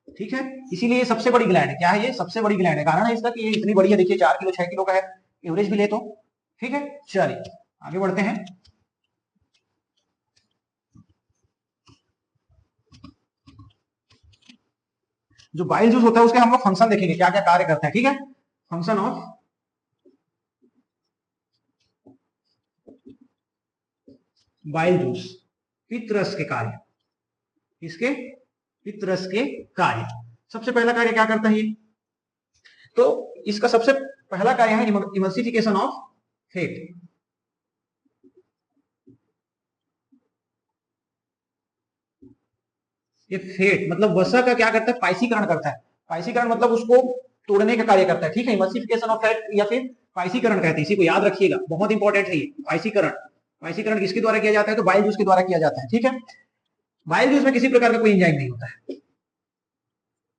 ठीक है। इसीलिए ये सबसे बड़ी ग्लैंड है। क्या है? ये सबसे बड़ी ग्लैंड है। कारण है इसका कि ये इतनी बड़ी है, देखिए 4 किलो 6 किलो का है, एवरेज भी ले तो, ठीक है। चलिए आगे बढ़ते हैं। जो बाइल जूस होता है उसके हम लोग फंक्शन देखेंगे, क्या क्या कार्य करता है, ठीक है। फंक्शन ऑफ बाइल जूस, पित्तरस के कार्य, इसके पित्तरस के कार्य। सबसे पहला कार्य क्या करता है ये? तो इसका सबसे पहला कार्य है इमल्सिफिकेशन ऑफ फेट। ये फेट मतलब वसा का क्या करता है, पाइसीकरण करता है। पाइसीकरण मतलब उसको तोड़ने का कार्य करता है, ठीक है। इमल्सिफिकेशन ऑफ फेट या फिर पाइसीकरण कहते हैं, इसी को याद रखिएगा, बहुत इंपॉर्टेंट है ये पाइसीकरण। पाइसीकरण किसके द्वारा किया जाता है, तो बाइल जूस के द्वारा किया जाता है, ठीक है। बाइल जूस में किसी प्रकार का कोई एंजाइम नहीं होता है,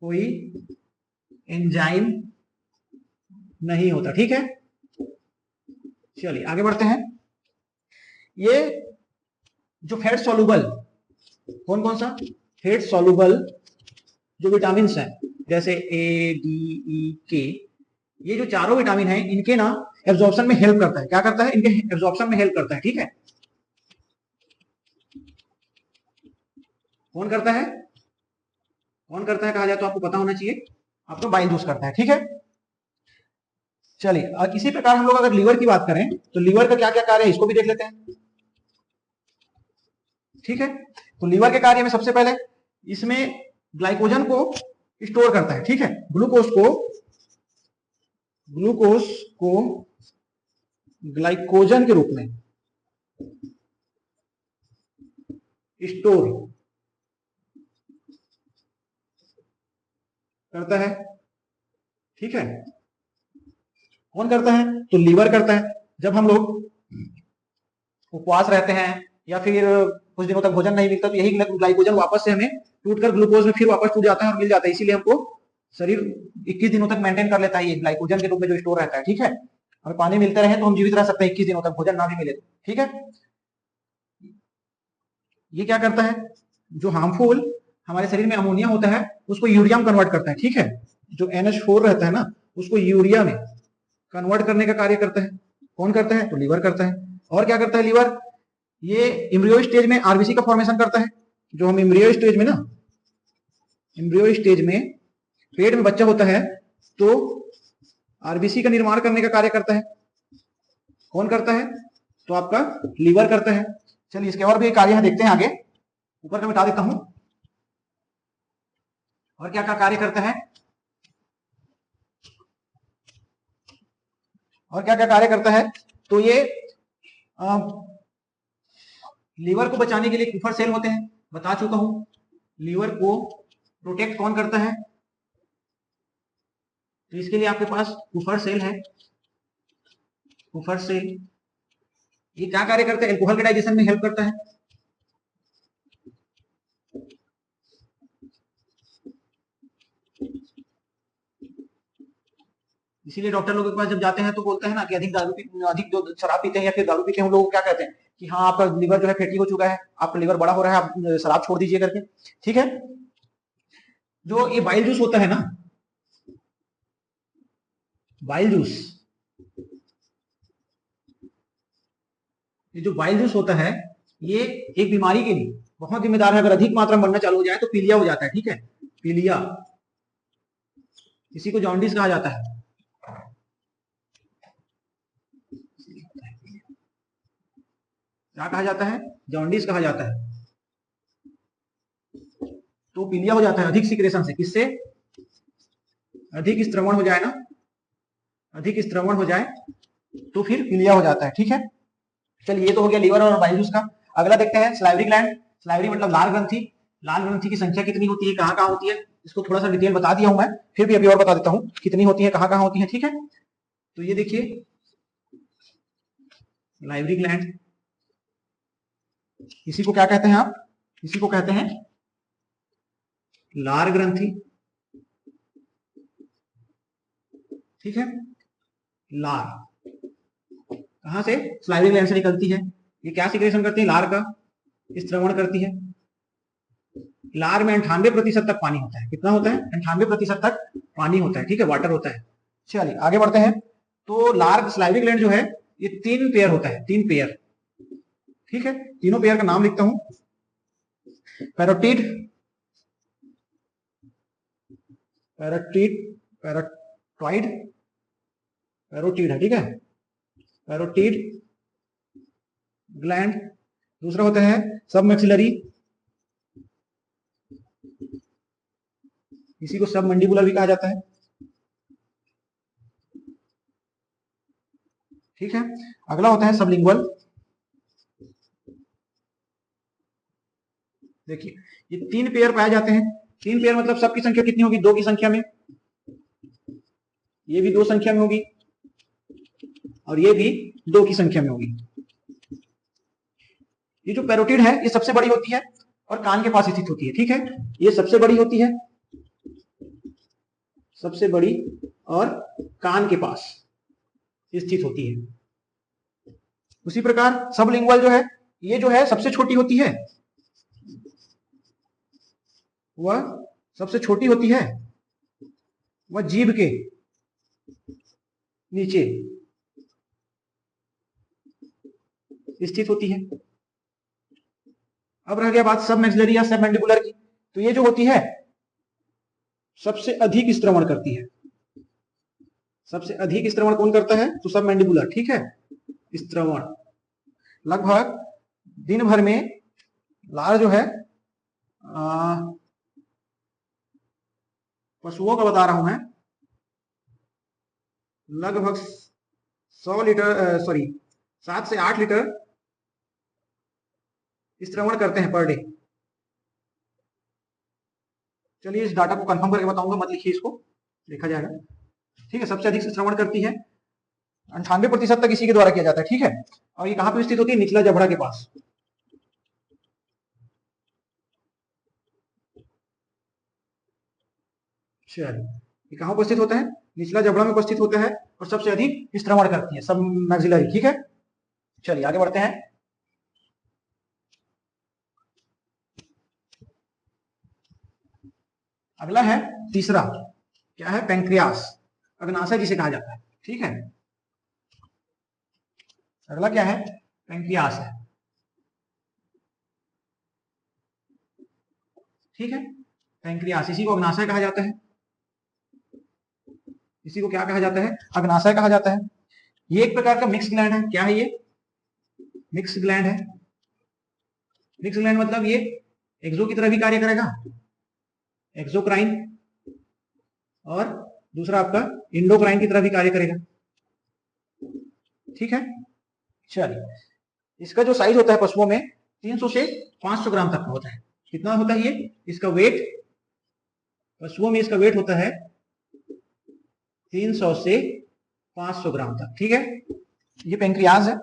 कोई एंजाइम नहीं होता, ठीक है। चलिए आगे बढ़ते हैं। ये जो फैट सॉल्युबल, कौन कौन सा फैट सॉल्युबल जो विटामिन है, जैसे ए डी ई के, ये जो चारों विटामिन है इनके ना एब्जॉर्प्शन में हेल्प करता है। क्या करता है, इनके एब्जॉर्प्शन में हेल्प करता है, ठीक है। कौन करता है, कौन करता है कहा जाए तो आपको पता होना चाहिए, आपको बाइल जूस करता है, ठीक है। चलिए इसी प्रकार हम लोग अगर लीवर की बात करें तो लीवर का क्या क्या कार्य है इसको भी देख लेते हैं, ठीक है। तो लीवर के कार्य में सबसे पहले इसमें ग्लाइकोजन को स्टोर करता है, ठीक है। ग्लूकोज को ग्लाइकोजन के रूप में स्टोर करता है, ठीक है। कौन करता है, तो लीवर करता है। जब हम लोग उपवास रहते हैं या फिर कुछ दिनों तक भोजन नहीं मिलता तो यही ग्लाइकोजन वापस से हमें टूटकर ग्लूकोज में फिर वापस टूट जाता है और मिल जाता है, इसीलिए हमको शरीर 21 दिनों तक मेंटेन कर लेता है ये ग्लाइकोजन के रूप में जो स्टोर रहता है, ठीक है। हमें पानी मिलते रहे तो हम जीवित रह सकते हैं 21 दिनों तक, भोजन ना भी मिले, ठीक है। ये क्या करता है, जो हार्मफुल हमारे शरीर में अमोनिया होता है उसको यूरिया में कन्वर्ट करता है, ठीक है। जो NH4 रहता है ना उसको यूरिया में कन्वर्ट करने का कार्य करता है। कौन करता है, तो लीवर करता है। और क्या करता है लीवर, ये एम्ब्रियो स्टेज में आरबीसी का फॉर्मेशन करता है। जो हम एम्ब्रियो स्टेज में ना, एम्ब्रियो स्टेज में पेट में बच्चा होता है तो आरबीसी का निर्माण करने का कार्य करता है। कौन करता है, तो आपका लीवर करता है। चलिए इसके और भी कार्य है, देखते हैं आगे। ऊपर का मिटा देता हूं, और क्या क्या कार्य करता है, और क्या क्या कार्य करता है। तो ये लीवर को बचाने के लिए कुफर सेल होते हैं, बता चुका हूं। लीवर को प्रोटेक्ट कौन करता है, तो इसके लिए आपके पास कुफर सेल है। कुफर सेल ये क्या कार्य करता है, एल्कोहल के डाइजेशन में हेल्प करता है। इसीलिए डॉक्टर लोगों के पास जब जाते हैं तो बोलते हैं ना कि अधिक जो शराब पीते हैं या फिर दारू पीते हैं उन लोगों को क्या कहते हैं कि हाँ आपका लीवर जो है फैटी हो चुका है, आपका लीवर बड़ा हो रहा है, आप शराब छोड़ दीजिए करके, ठीक है। जो ये बाइल जूस होता है ना, बाइल जूस, ये जो बाइल जूस होता है ये एक बीमारी के लिए बहुत जिम्मेदार है। अगर अधिक मात्रा में बनना चालू हो जाए तो पीलिया हो जाता है, ठीक है। पीलिया, इसी को जॉन्डिस कहा जाता है। क्या कहा जाता है, जॉन्डिस कहा जाता है। तो पीलिया हो जाता है अधिक सिक्रेशन से, किससे, अधिक स्त्रवण हो जाए ना, अधिक स्त्रवण हो जाए तो फिर पीलिया हो जाता है, ठीक है। चलिए ये तो हो गया लीवर और बाइल जूस का। अगला देखते हैं स्लाइवरी ग्लैंड। स्लाइवरी मतलब लाल ग्रंथि। लाल ग्रंथि की संख्या कितनी होती है, कहाँ कहाँ होती है, इसको थोड़ा सा डिटेल बता दिया हूं मैं, फिर भी अभी और बता देता हूं कितनी होती है, कहाँ कहाँ होती है, ठीक है। तो ये देखिए लाइवरी ग्लैंड, इसी को क्या कहते हैं आप, इसी को कहते हैं लार ग्रंथि, ठीक है। लार कहां से, स्लाइवरी ग्लैंड से निकलती है। ये क्या सिक्रेशन करती है, लार का स्त्रवण करती है। लार में 98% तक पानी होता है, कितना होता है, 98% तक पानी होता है, ठीक है, वाटर होता है। चलिए आगे बढ़ते हैं। तो लार स्लाइवरी ग्लैंड जो है ये 3 पेयर होता है, 3 पेयर, ठीक है। तीनों पेयर का नाम लिखता हूं, पैरोटिड, पैरोटिड, पैरोटॉइड, पैरोटिड है, ठीक है, पैरोटिड ग्लैंड। दूसरा होता है सब मैक्सिलरी, इसी को सब मंडिबुलर भी कहा जाता है। ठीक है। अगला होता है सबलिंगुअल। देखिए ये 3 पेयर पाए जाते हैं। 3 पेयर मतलब सबकी संख्या कितनी होगी? 2 की संख्या में, ये भी 2 संख्या में होगी और ये भी 2 की संख्या में होगी। ये जो पैरोटिड है ये सबसे बड़ी होती है और कान के पास स्थित होती है, ठीक है। ये सबसे बड़ी होती है, सबसे बड़ी, और कान के पास स्थित होती है। उसी प्रकार सबलिंगुअल जो है, ये जो है सबसे छोटी होती है, वह सबसे छोटी होती है, वह जीभ के नीचे स्थित होती है। अब रह गया बात सब मैक्सिलरी या सब मैंडिबुलर की। तो ये जो होती है सबसे अधिक श्रवण करती है। सबसे अधिक श्रवण कौन करता है? तो सब मैंडिबुलर, ठीक है। श्रवण लगभग दिन भर में लार जो है पशुओं का बता रहा हूं मैं, लगभग 100 लीटर 7 से 8 लीटर श्रवण करते हैं पर डे। चलिए इस डाटा को कंफर्म करके बताऊंगा, मत लिखिए, इसको देखा जाएगा, ठीक है। सबसे अधिक श्रवण करती है, 98% तक इसी के द्वारा किया जाता है, ठीक है। और ये कहां पे स्थित होती है? निचला जबड़ा के पास। चलिए ये कहां उपस्थित होता है? निचला जबड़ा में उपस्थित होता है और सबसे अधिक श्रवण करती है, सब मैक्सिलरी, ठीक है। चलिए आगे बढ़ते हैं। अगला है तीसरा, क्या है? पैंक्रियास, अग्नाशय जिसे कहा जाता है, ठीक है। अगला क्या है? पैंक्रियास है, ठीक है। पैंक्रियास, इसी को अग्नाशय कहा जाता है। इसी को क्या कहा जाता है? अग्नाशय कहा जाता है। ये एक प्रकार का मिक्स ग्लैंड है। क्या है ये? मिक्स ग्लैंड है। मिक्स ग्लैंड मतलब ये एक्सो की तरह भी कार्य करेगा, एक्सोक्राइन, और दूसरा आपका इंडोक्राइन की तरह भी कार्य करेगा, ठीक है। चलिए इसका जो साइज होता है पशुओं में 300 से 500 ग्राम तक का होता है। कितना होता है ये? इसका वेट, पशुओं में इसका वेट होता है 300 से 500 ग्राम तक, ठीक है। ये पैंक्रियाज है।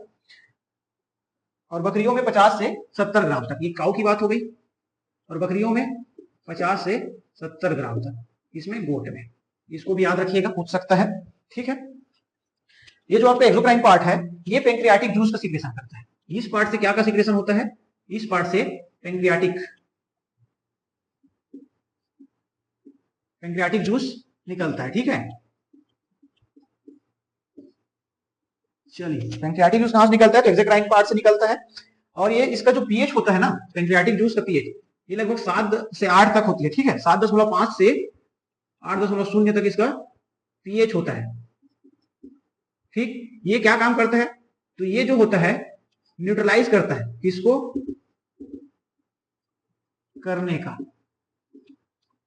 और बकरियों में 50 से 70 ग्राम तक। ये काऊ की बात हो गई। और बकरियों में 50 से 70 ग्राम तक, इसमें गोट में। इसको भी याद रखिएगा, पूछ सकता है, ठीक है। ये जो आपका एक्सोक्राइन पार्ट है, ये पैंक्रियाटिक जूस का सीक्रेशन करता है। इस पार्ट से क्या का सीक्रेशन होता है? इस पार्ट से पैंक्रियाटिक जूस निकलता है, ठीक है। चलिए पैंक्रियाटिक जूस कहां से निकलता है? तो एक्सोक्राइन पार्ट से निकलता है। और ये इसका जो पीएच होता है ना, पैंक्रियाटिक जूस का पीएच, ये लगभग 7 से 8 तक होती है, ठीक है। 7.5 से 8.0 तक इसका पीएच होता है, ठीक। ये क्या काम करता है? तो ये जो होता है न्यूट्रलाइज करता है, किसको? करने का,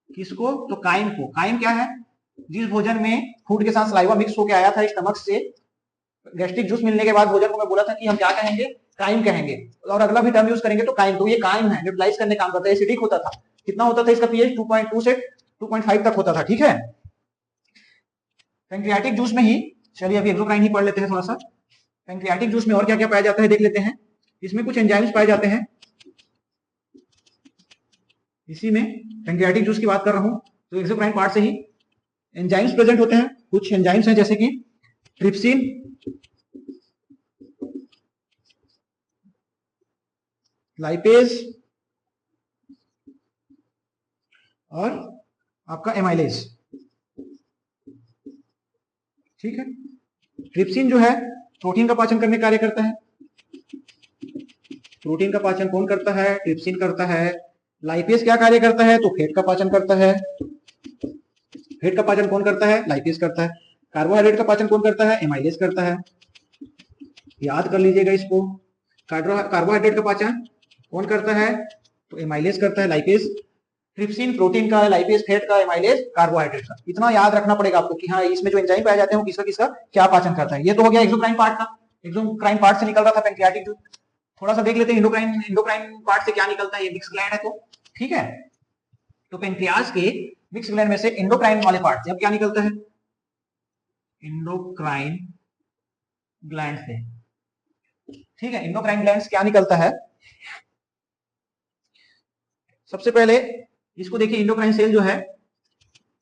किसको? तो काइम को। काइम क्या है? जिस भोजन में फूड के साथ सलाइवा मिक्स होकर आया था स्टमक से, गैस्ट्रिक जूस मिलने के बाद भोजन को मैं बोला था कि हम क्या कहेंगे? काइम कहेंगे। और अगला भी टर्म यूज करेंगे तो काइम। तो ये काइम है, न्यूट्रलाइज करने काम करता है। एसिडिक होता था। कितना होता था इसका पीएच? 2.2 से 2.5 तक होता था, ठीक है। पैंक्रियाटिक जूस में ही, चलिए अभी एक्सोक्राइन ही पढ़ लेते हैं थोड़ा सा। पैंक्रियाटिक जूस में और क्या क्या पाया जाता है देख लेते हैं। इसमें कुछ एंजाइम्स पाए जाते हैं। इसी में पैंक्रियाटिक जूस की बात कर रहा हूं तो एक्सोक्राइन पार्ट से ही एंजाइम्स प्रेजेंट होते हैं। कुछ एंजाइम्स हैं जैसे कि ट्रिप्सिन, लाइपेज और आपका एमाइलेज, ठीक है। ट्रिप्सिन जो है प्रोटीन का पाचन करने कार्य करता है। प्रोटीन का पाचन कौन करता है? ट्रिप्सिन करता है। लाइपेज क्या कार्य करता है? तो फैट का पाचन करता है। फैट का पाचन कौन करता है? लाइपेज करता है। कार्बोहाइड्रेट का पाचन कौन करता है? एमाइलेज करता है। याद कर लीजिएगा इसको। कार्बोहाइड्रेट का पाचन कौन करता है? तो एमाइलेज करता है, लाइपेज। ट्रिप्सिन प्रोटीन का है, लाइपेज फैट का है, माइलेज कार्बोहाइड्रेट का। इतना याद रखना पड़ेगा आपको कि हाँ इसमें जो एंजाइम पाए जाते हैं वो किसका किसका क्या पाचन करता है। ये तो हो गया एक्सोक्राइन पार्ट का, एक्सोक्राइन पार्ट से निकल रहा था पैंक्रियाटिक जूस। थोड़ा सा देख लेते हैं इंडोक्राइन, इंडोक्राइन पार्ट से क्या निकलता है। ये मिक्स ग्लैंड है तो ठीक है, तो पेंक्रियाज के मिक्स ग्लैंड में से इंडोक्राइन वाले पार्ट से अब क्या निकलता है, इंडोक्राइन ग्लैंड से। ठीक है, इंडोक्राइन ग्लैंड से क्या निकलता है, सबसे पहले इसको देखिए। इंडोक्राइन सेल जो है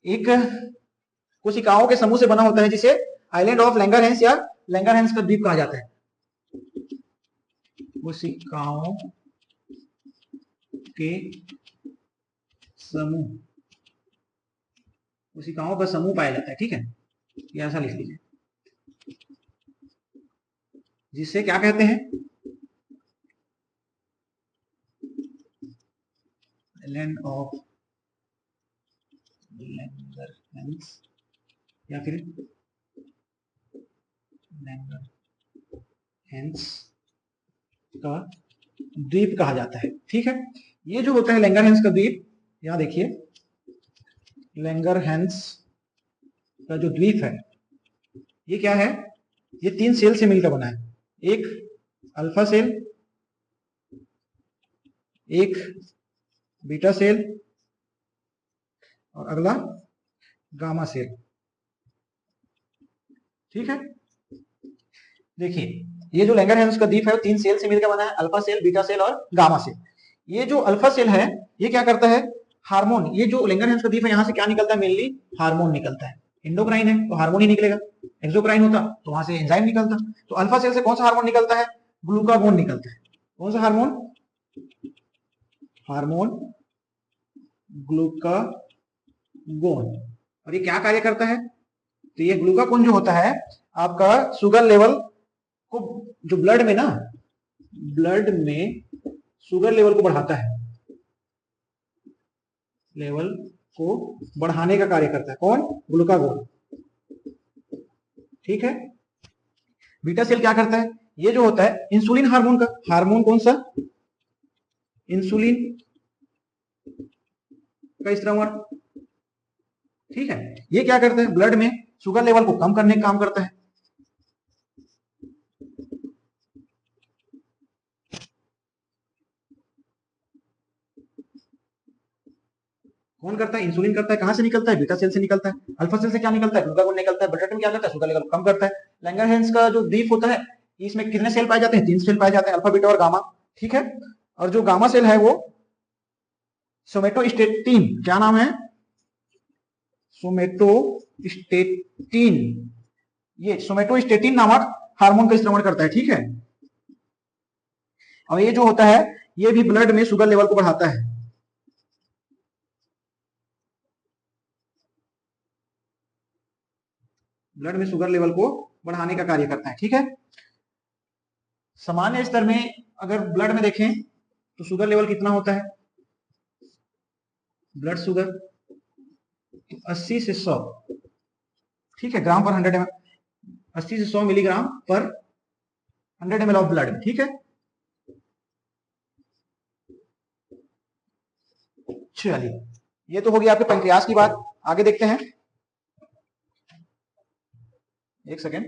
एक कोशिकाओं के समूह से बना होता है जिसे आइलैंड ऑफ लैंगरहैंस या लैंगरहैंस का द्वीप कहा जाता है। कोशिकाओं के समूह, कोशिकाओं का समूह पाया जाता है। ठीक है, ये ऐसा लिख लीजिए, जिसे क्या कहते हैं, आइलैंड ऑफ लैंगरहैंस या फिर लैंगरहैंस का द्वीप कहा जाता है। ठीक है, ये जो होता है लैंगरहैंस का द्वीप, यहां देखिए लैंगरहैंस का जो द्वीप है ये क्या है, ये 3 सेल से मिलकर बना है। एक अल्फा सेल, एक बीटा सेल और अगला गामा सेल। ठीक है, देखिए ये जो लैंगरहैंस का द्वीप है वो 3 सेल से मिलकर बना है, अल्फा सेल, बीटा सेल और गामा सेल। ये जो अल्फा सेल है ये क्या करता है, हार्मोन, ये जो लैंगरहैंस का द्वीप है यहां से क्या निकलता है, मेनली हार्मोन निकलता है। इंडोक्राइन है तो हार्मोन ही निकलेगा, एक्सोक्राइन होता तो वहां से एंजाइम निकलता। तो अल्फा सेल से कौन सा हार्मोन निकलता है, ग्लूकागोन निकलता है। कौन सा हार्मोन, हार्मोन ग्लूकागोन। और ये क्या कार्य करता है, तो ये ग्लूकागोन जो होता है आपका शुगर लेवल को, जो ब्लड में ना, ब्लड में शुगर लेवल को बढ़ाता है, लेवल को बढ़ाने का कार्य करता है। कौन, ग्लूकागोन। ठीक है, बीटा सेल क्या करता है, ये जो होता है इंसुलिन हार्मोन का, हार्मोन कौन सा, इंसुलिन का स्त्रावण। ठीक है, ये क्या करता है, ब्लड में शुगर लेवल को कम करने का काम करता है। कौन करता है, इंसुलिन करता है। कहां से निकलता है, बीटा सेल से निकलता है। अल्फा सेल से क्या निकलता है, ग्लूकागोन निकलता है। ब्लड में क्या करता है, शुगर लेवल को कम करता है। लैंगरहैंस का जो द्वीप होता है इसमें कितने सेल पाए जाते हैं, 3 सेल पाए जाते हैं, अल्फा, बीटा और गामा। ठीक है, और जो गामा सेल है वो सोमेटोस्टेटिन, क्या नाम है, सोमेटोस्टेटिन, ये सोमेटोस्टेटिन नामक हार्मोन का स्त्रावण करता है। ठीक है, और ये जो होता है ये भी ब्लड में शुगर लेवल को बढ़ाता है। ब्लड में शुगर लेवल को बढ़ाने का कार्य करता है। ठीक है, सामान्य स्तर में अगर ब्लड में देखें तो शुगर लेवल कितना होता है, ब्लड शुगर 80 से 100, ठीक है, ग्राम पर 100 ml, 80 से 100 मिलीग्राम पर 100 ml ऑफ ब्लड। ठीक है, चलिए ये तो हो गया आपके पैंक्रियाज की बात। आगे देखते हैं, एक सेकेंड।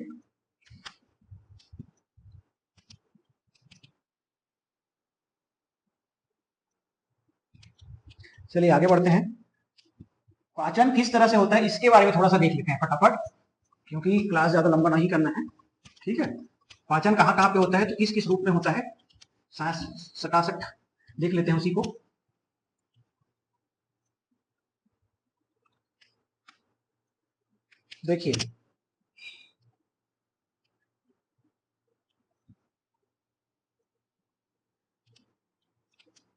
चलिए आगे बढ़ते हैं। पाचन किस तरह से होता है इसके बारे में थोड़ा सा देख लेते हैं फटाफट, क्योंकि क्लास ज्यादा लंबा नहीं करना है। ठीक है, पाचन कहाँ कहाँ पे होता है तो किस किस रूप में होता है, सटासट देख लेते हैं उसी को। देखिए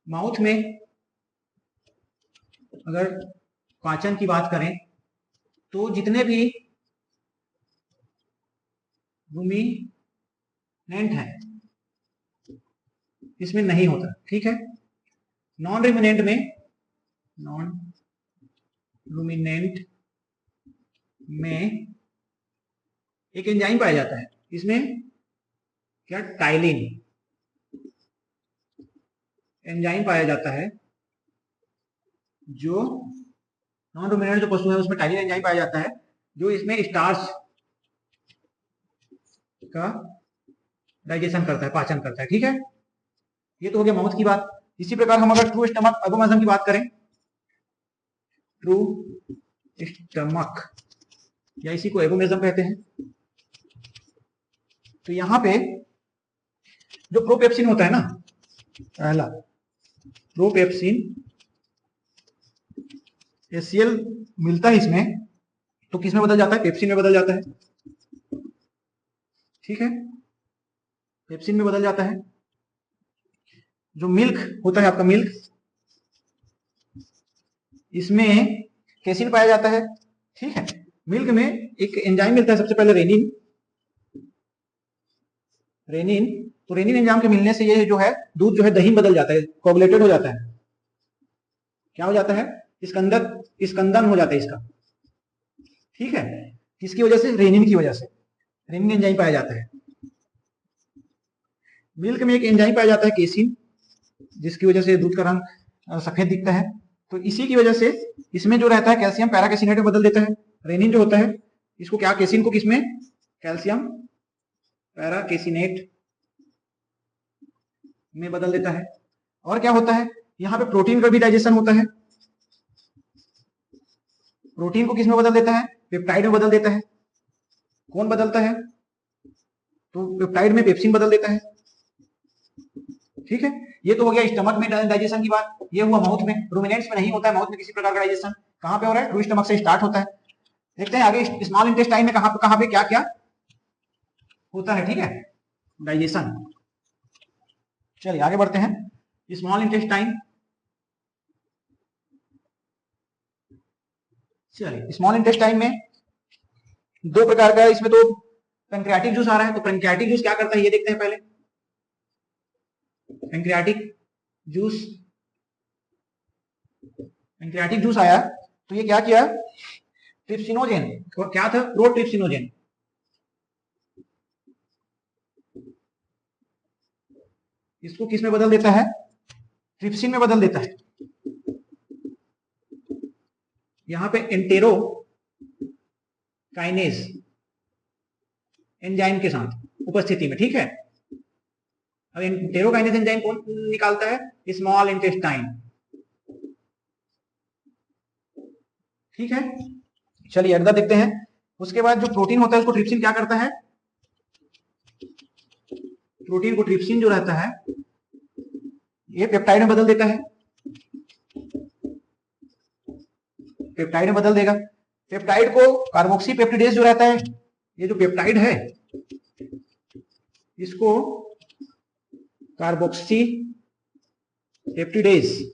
माउथ में अगर पाचन की बात करें तो जितने भी रूमिनेंट है इसमें नहीं होता। ठीक है, नॉन रूमिनेंट में, नॉन रूमिनेंट में एक एंजाइम पाया जाता है, इसमें क्या, टाइलिन एंजाइम पाया जाता है जो नॉन रुमिनेंट जो पशु है उसमें टाइलिन एंजाइम पाया जाता है जो इसमें स्टार्च का डाइजेशन करता है, पाचन करता है। ठीक है, ये तो हो गया माउथ की बात। इसी प्रकार हम अगर ट्रू स्टमक एबोमिज्म की बात करें, ट्रू स्टमक या इसी को एबोमिज्म कहते हैं, तो यहां पे जो प्रोपेप्सिन होता है ना, पहला प्रोपेप्सिन एसीएल मिलता है इसमें, तो किस में बदल जाता है? पेप्सिन में बदल जाता है। ठीक है, पेप्सिन में बदल जाता है। जो मिल्क होता है आपका, मिल्क, इसमें केसिन पाया जाता है। ठीक है, मिल्क में एक एंजाइम मिलता है सबसे पहले, रेनिन। रेनिन, तो रेनिन एंजाइम के मिलने से ये जो है दूध जो है दही बदल जाता है, कोगुलेटेड हो जाता है। क्या हो जाता है? स्कंदन हो जाता है इसका। ठीक है, किसकी वजह से? रेनिन की वजह से। रेनिन एंजाइम पाया जाता है। मिल्क में एक एंजाइम पाया जाता है केसिन, जिसकी वजह से दूध का रंग सफेद दिखता है। तो इसी की वजह से इसमें जो रहता है कैल्शियम पैराकेसिनेट में बदल देता है। रेनिन जो होता है इसको क्या, केसिन को किसमें? कैल्शियम पैराकेसिनेट में बदल देता है। और क्या होता है, यहाँ पे प्रोटीन का भी डाइजेशन होता है। प्रोटीन को किसमें बदल देता है? पेप्टाइड में बदल देता है। कौन बदलता है? तो पेप्टाइड में पेप्सिन बदल देता है। ठीक है, ये तो हो गया स्टमक में डाइजेशन की बात। ये हुआ माउथ में। रुमिनेंट्स में नहीं होता है माउथ में किसी प्रकार का डाइजेशन। कहां पे हो रहा है? ट्रू स्टमक से स्टार्ट होता है। देखते हैं आगे स्मॉल इंटेस्टाइन में कहां पे क्या क्या होता है। ठीक है, डाइजेशन। चलिए आगे बढ़ते हैं। स्मॉल इंटेस्टाइन, चलिए स्मॉल इंटेस्टाइन में दो प्रकार का, इसमें तो पैंक्रियाटिक जूस आ रहा है। तो पैंक्रियाटिक जूस क्या करता है ये देखते हैं पहले। पैंक्रियाटिक जूस आया तो ये क्या किया? ट्रिप्सिनोजेन, क्या था? प्रोट्रिप्सिनोजेन। इसको किस में बदल देता है? ट्रिप्सिन में बदल देता है। यहां पे एंटेरो काइनेज एंजाइम के साथ उपस्थिति में। ठीक है, अब एंटेरो काइनेज एंजाइम कौन निकालता है? Small intestine. ठीक है, चलिए अगला देखते हैं। उसके बाद जो प्रोटीन होता है उसको ट्रिप्सिन क्या करता है? प्रोटीन को ट्रिप्सिन जो रहता है ये पेप्टाइड में बदल देता है। पेप्टाइड में बदल देगा। पेप्टाइड को कार्बोक्सी पेप्टिडेज जो रहता है, ये जो पेप्टाइड है इसको कार्बोक्सी पेप्टिडेज,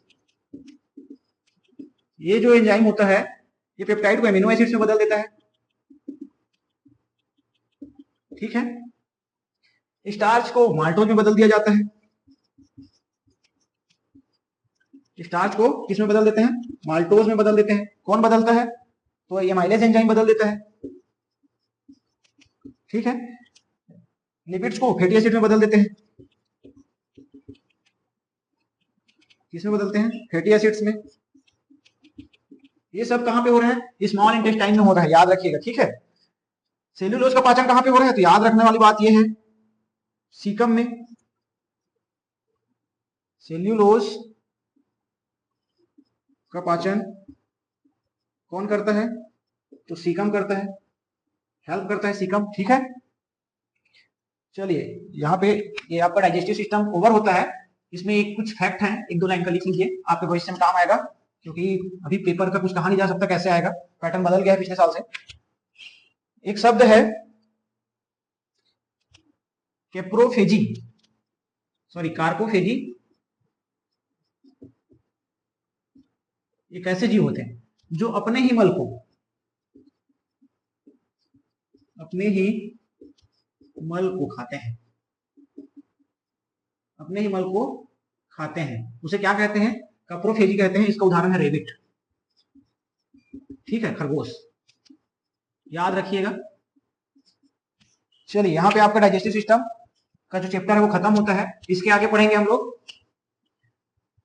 ये जो एंजाइम होता है ये पेप्टाइड को एमिनो एसिड्स में बदल देता है। ठीक है, स्टार्च को माल्टोज में बदल दिया जाता है। स्टार्च को किस में बदल देते हैं? माल्टोज में बदल देते हैं। कौन बदलता है? तो ये माइलेज एंजाइम बदल देता है। ठीक है, लिपिड्स को फैटी एसिड में बदल देते हैं। किसमें बदलते हैं? फैटी एसिड्स में। ये सब कहां पे हो रहा है? स्मॉल इंटेस्टाइन में हो रहा है, याद रखिएगा। ठीक है, सेल्यूलोज का पाचन कहां पे हो रहा है? तो याद रखने वाली बात ये है, सीकम में। सेल्यूलोज का पाचन कौन करता है? तो सीकम करता है, हेल्प करता है सीकम। ठीक है, चलिए यहाँ पे ये आपका डाइजेस्टिव सिस्टम ओवर होता है। इसमें कुछ फैक्ट हैं, एक दो लाइन का लिख लीजिए, आपके भविष्य में काम आएगा। क्योंकि अभी पेपर का कुछ कहा नहीं जा सकता कैसे आएगा, पैटर्न बदल गया है पिछले साल से। एक शब्द है कैप्रोफेजी, सॉरी कार्पोफेजी। ये कैसे जीव होते हैं? जो अपने ही मल को खाते हैं, अपने ही मल को खाते हैं, उसे क्या कहते हैं? कैप्रोफेजी कहते हैं। इसका उदाहरण है रेबिट। ठीक है, खरगोश, याद रखिएगा। चलिए यहाँ पे आपका डाइजेस्टिव सिस्टम का जो चैप्टर है वो खत्म होता है। इसके आगे पढ़ेंगे हम लोग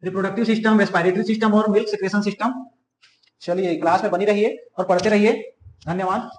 रिप्रोडक्टिव सिस्टम, रेस्पिरेटरी सिस्टम और मिल्क सेक्रेशन सिस्टम। चलिए क्लास में बनी रहिए और पढ़ते रहिए। धन्यवाद।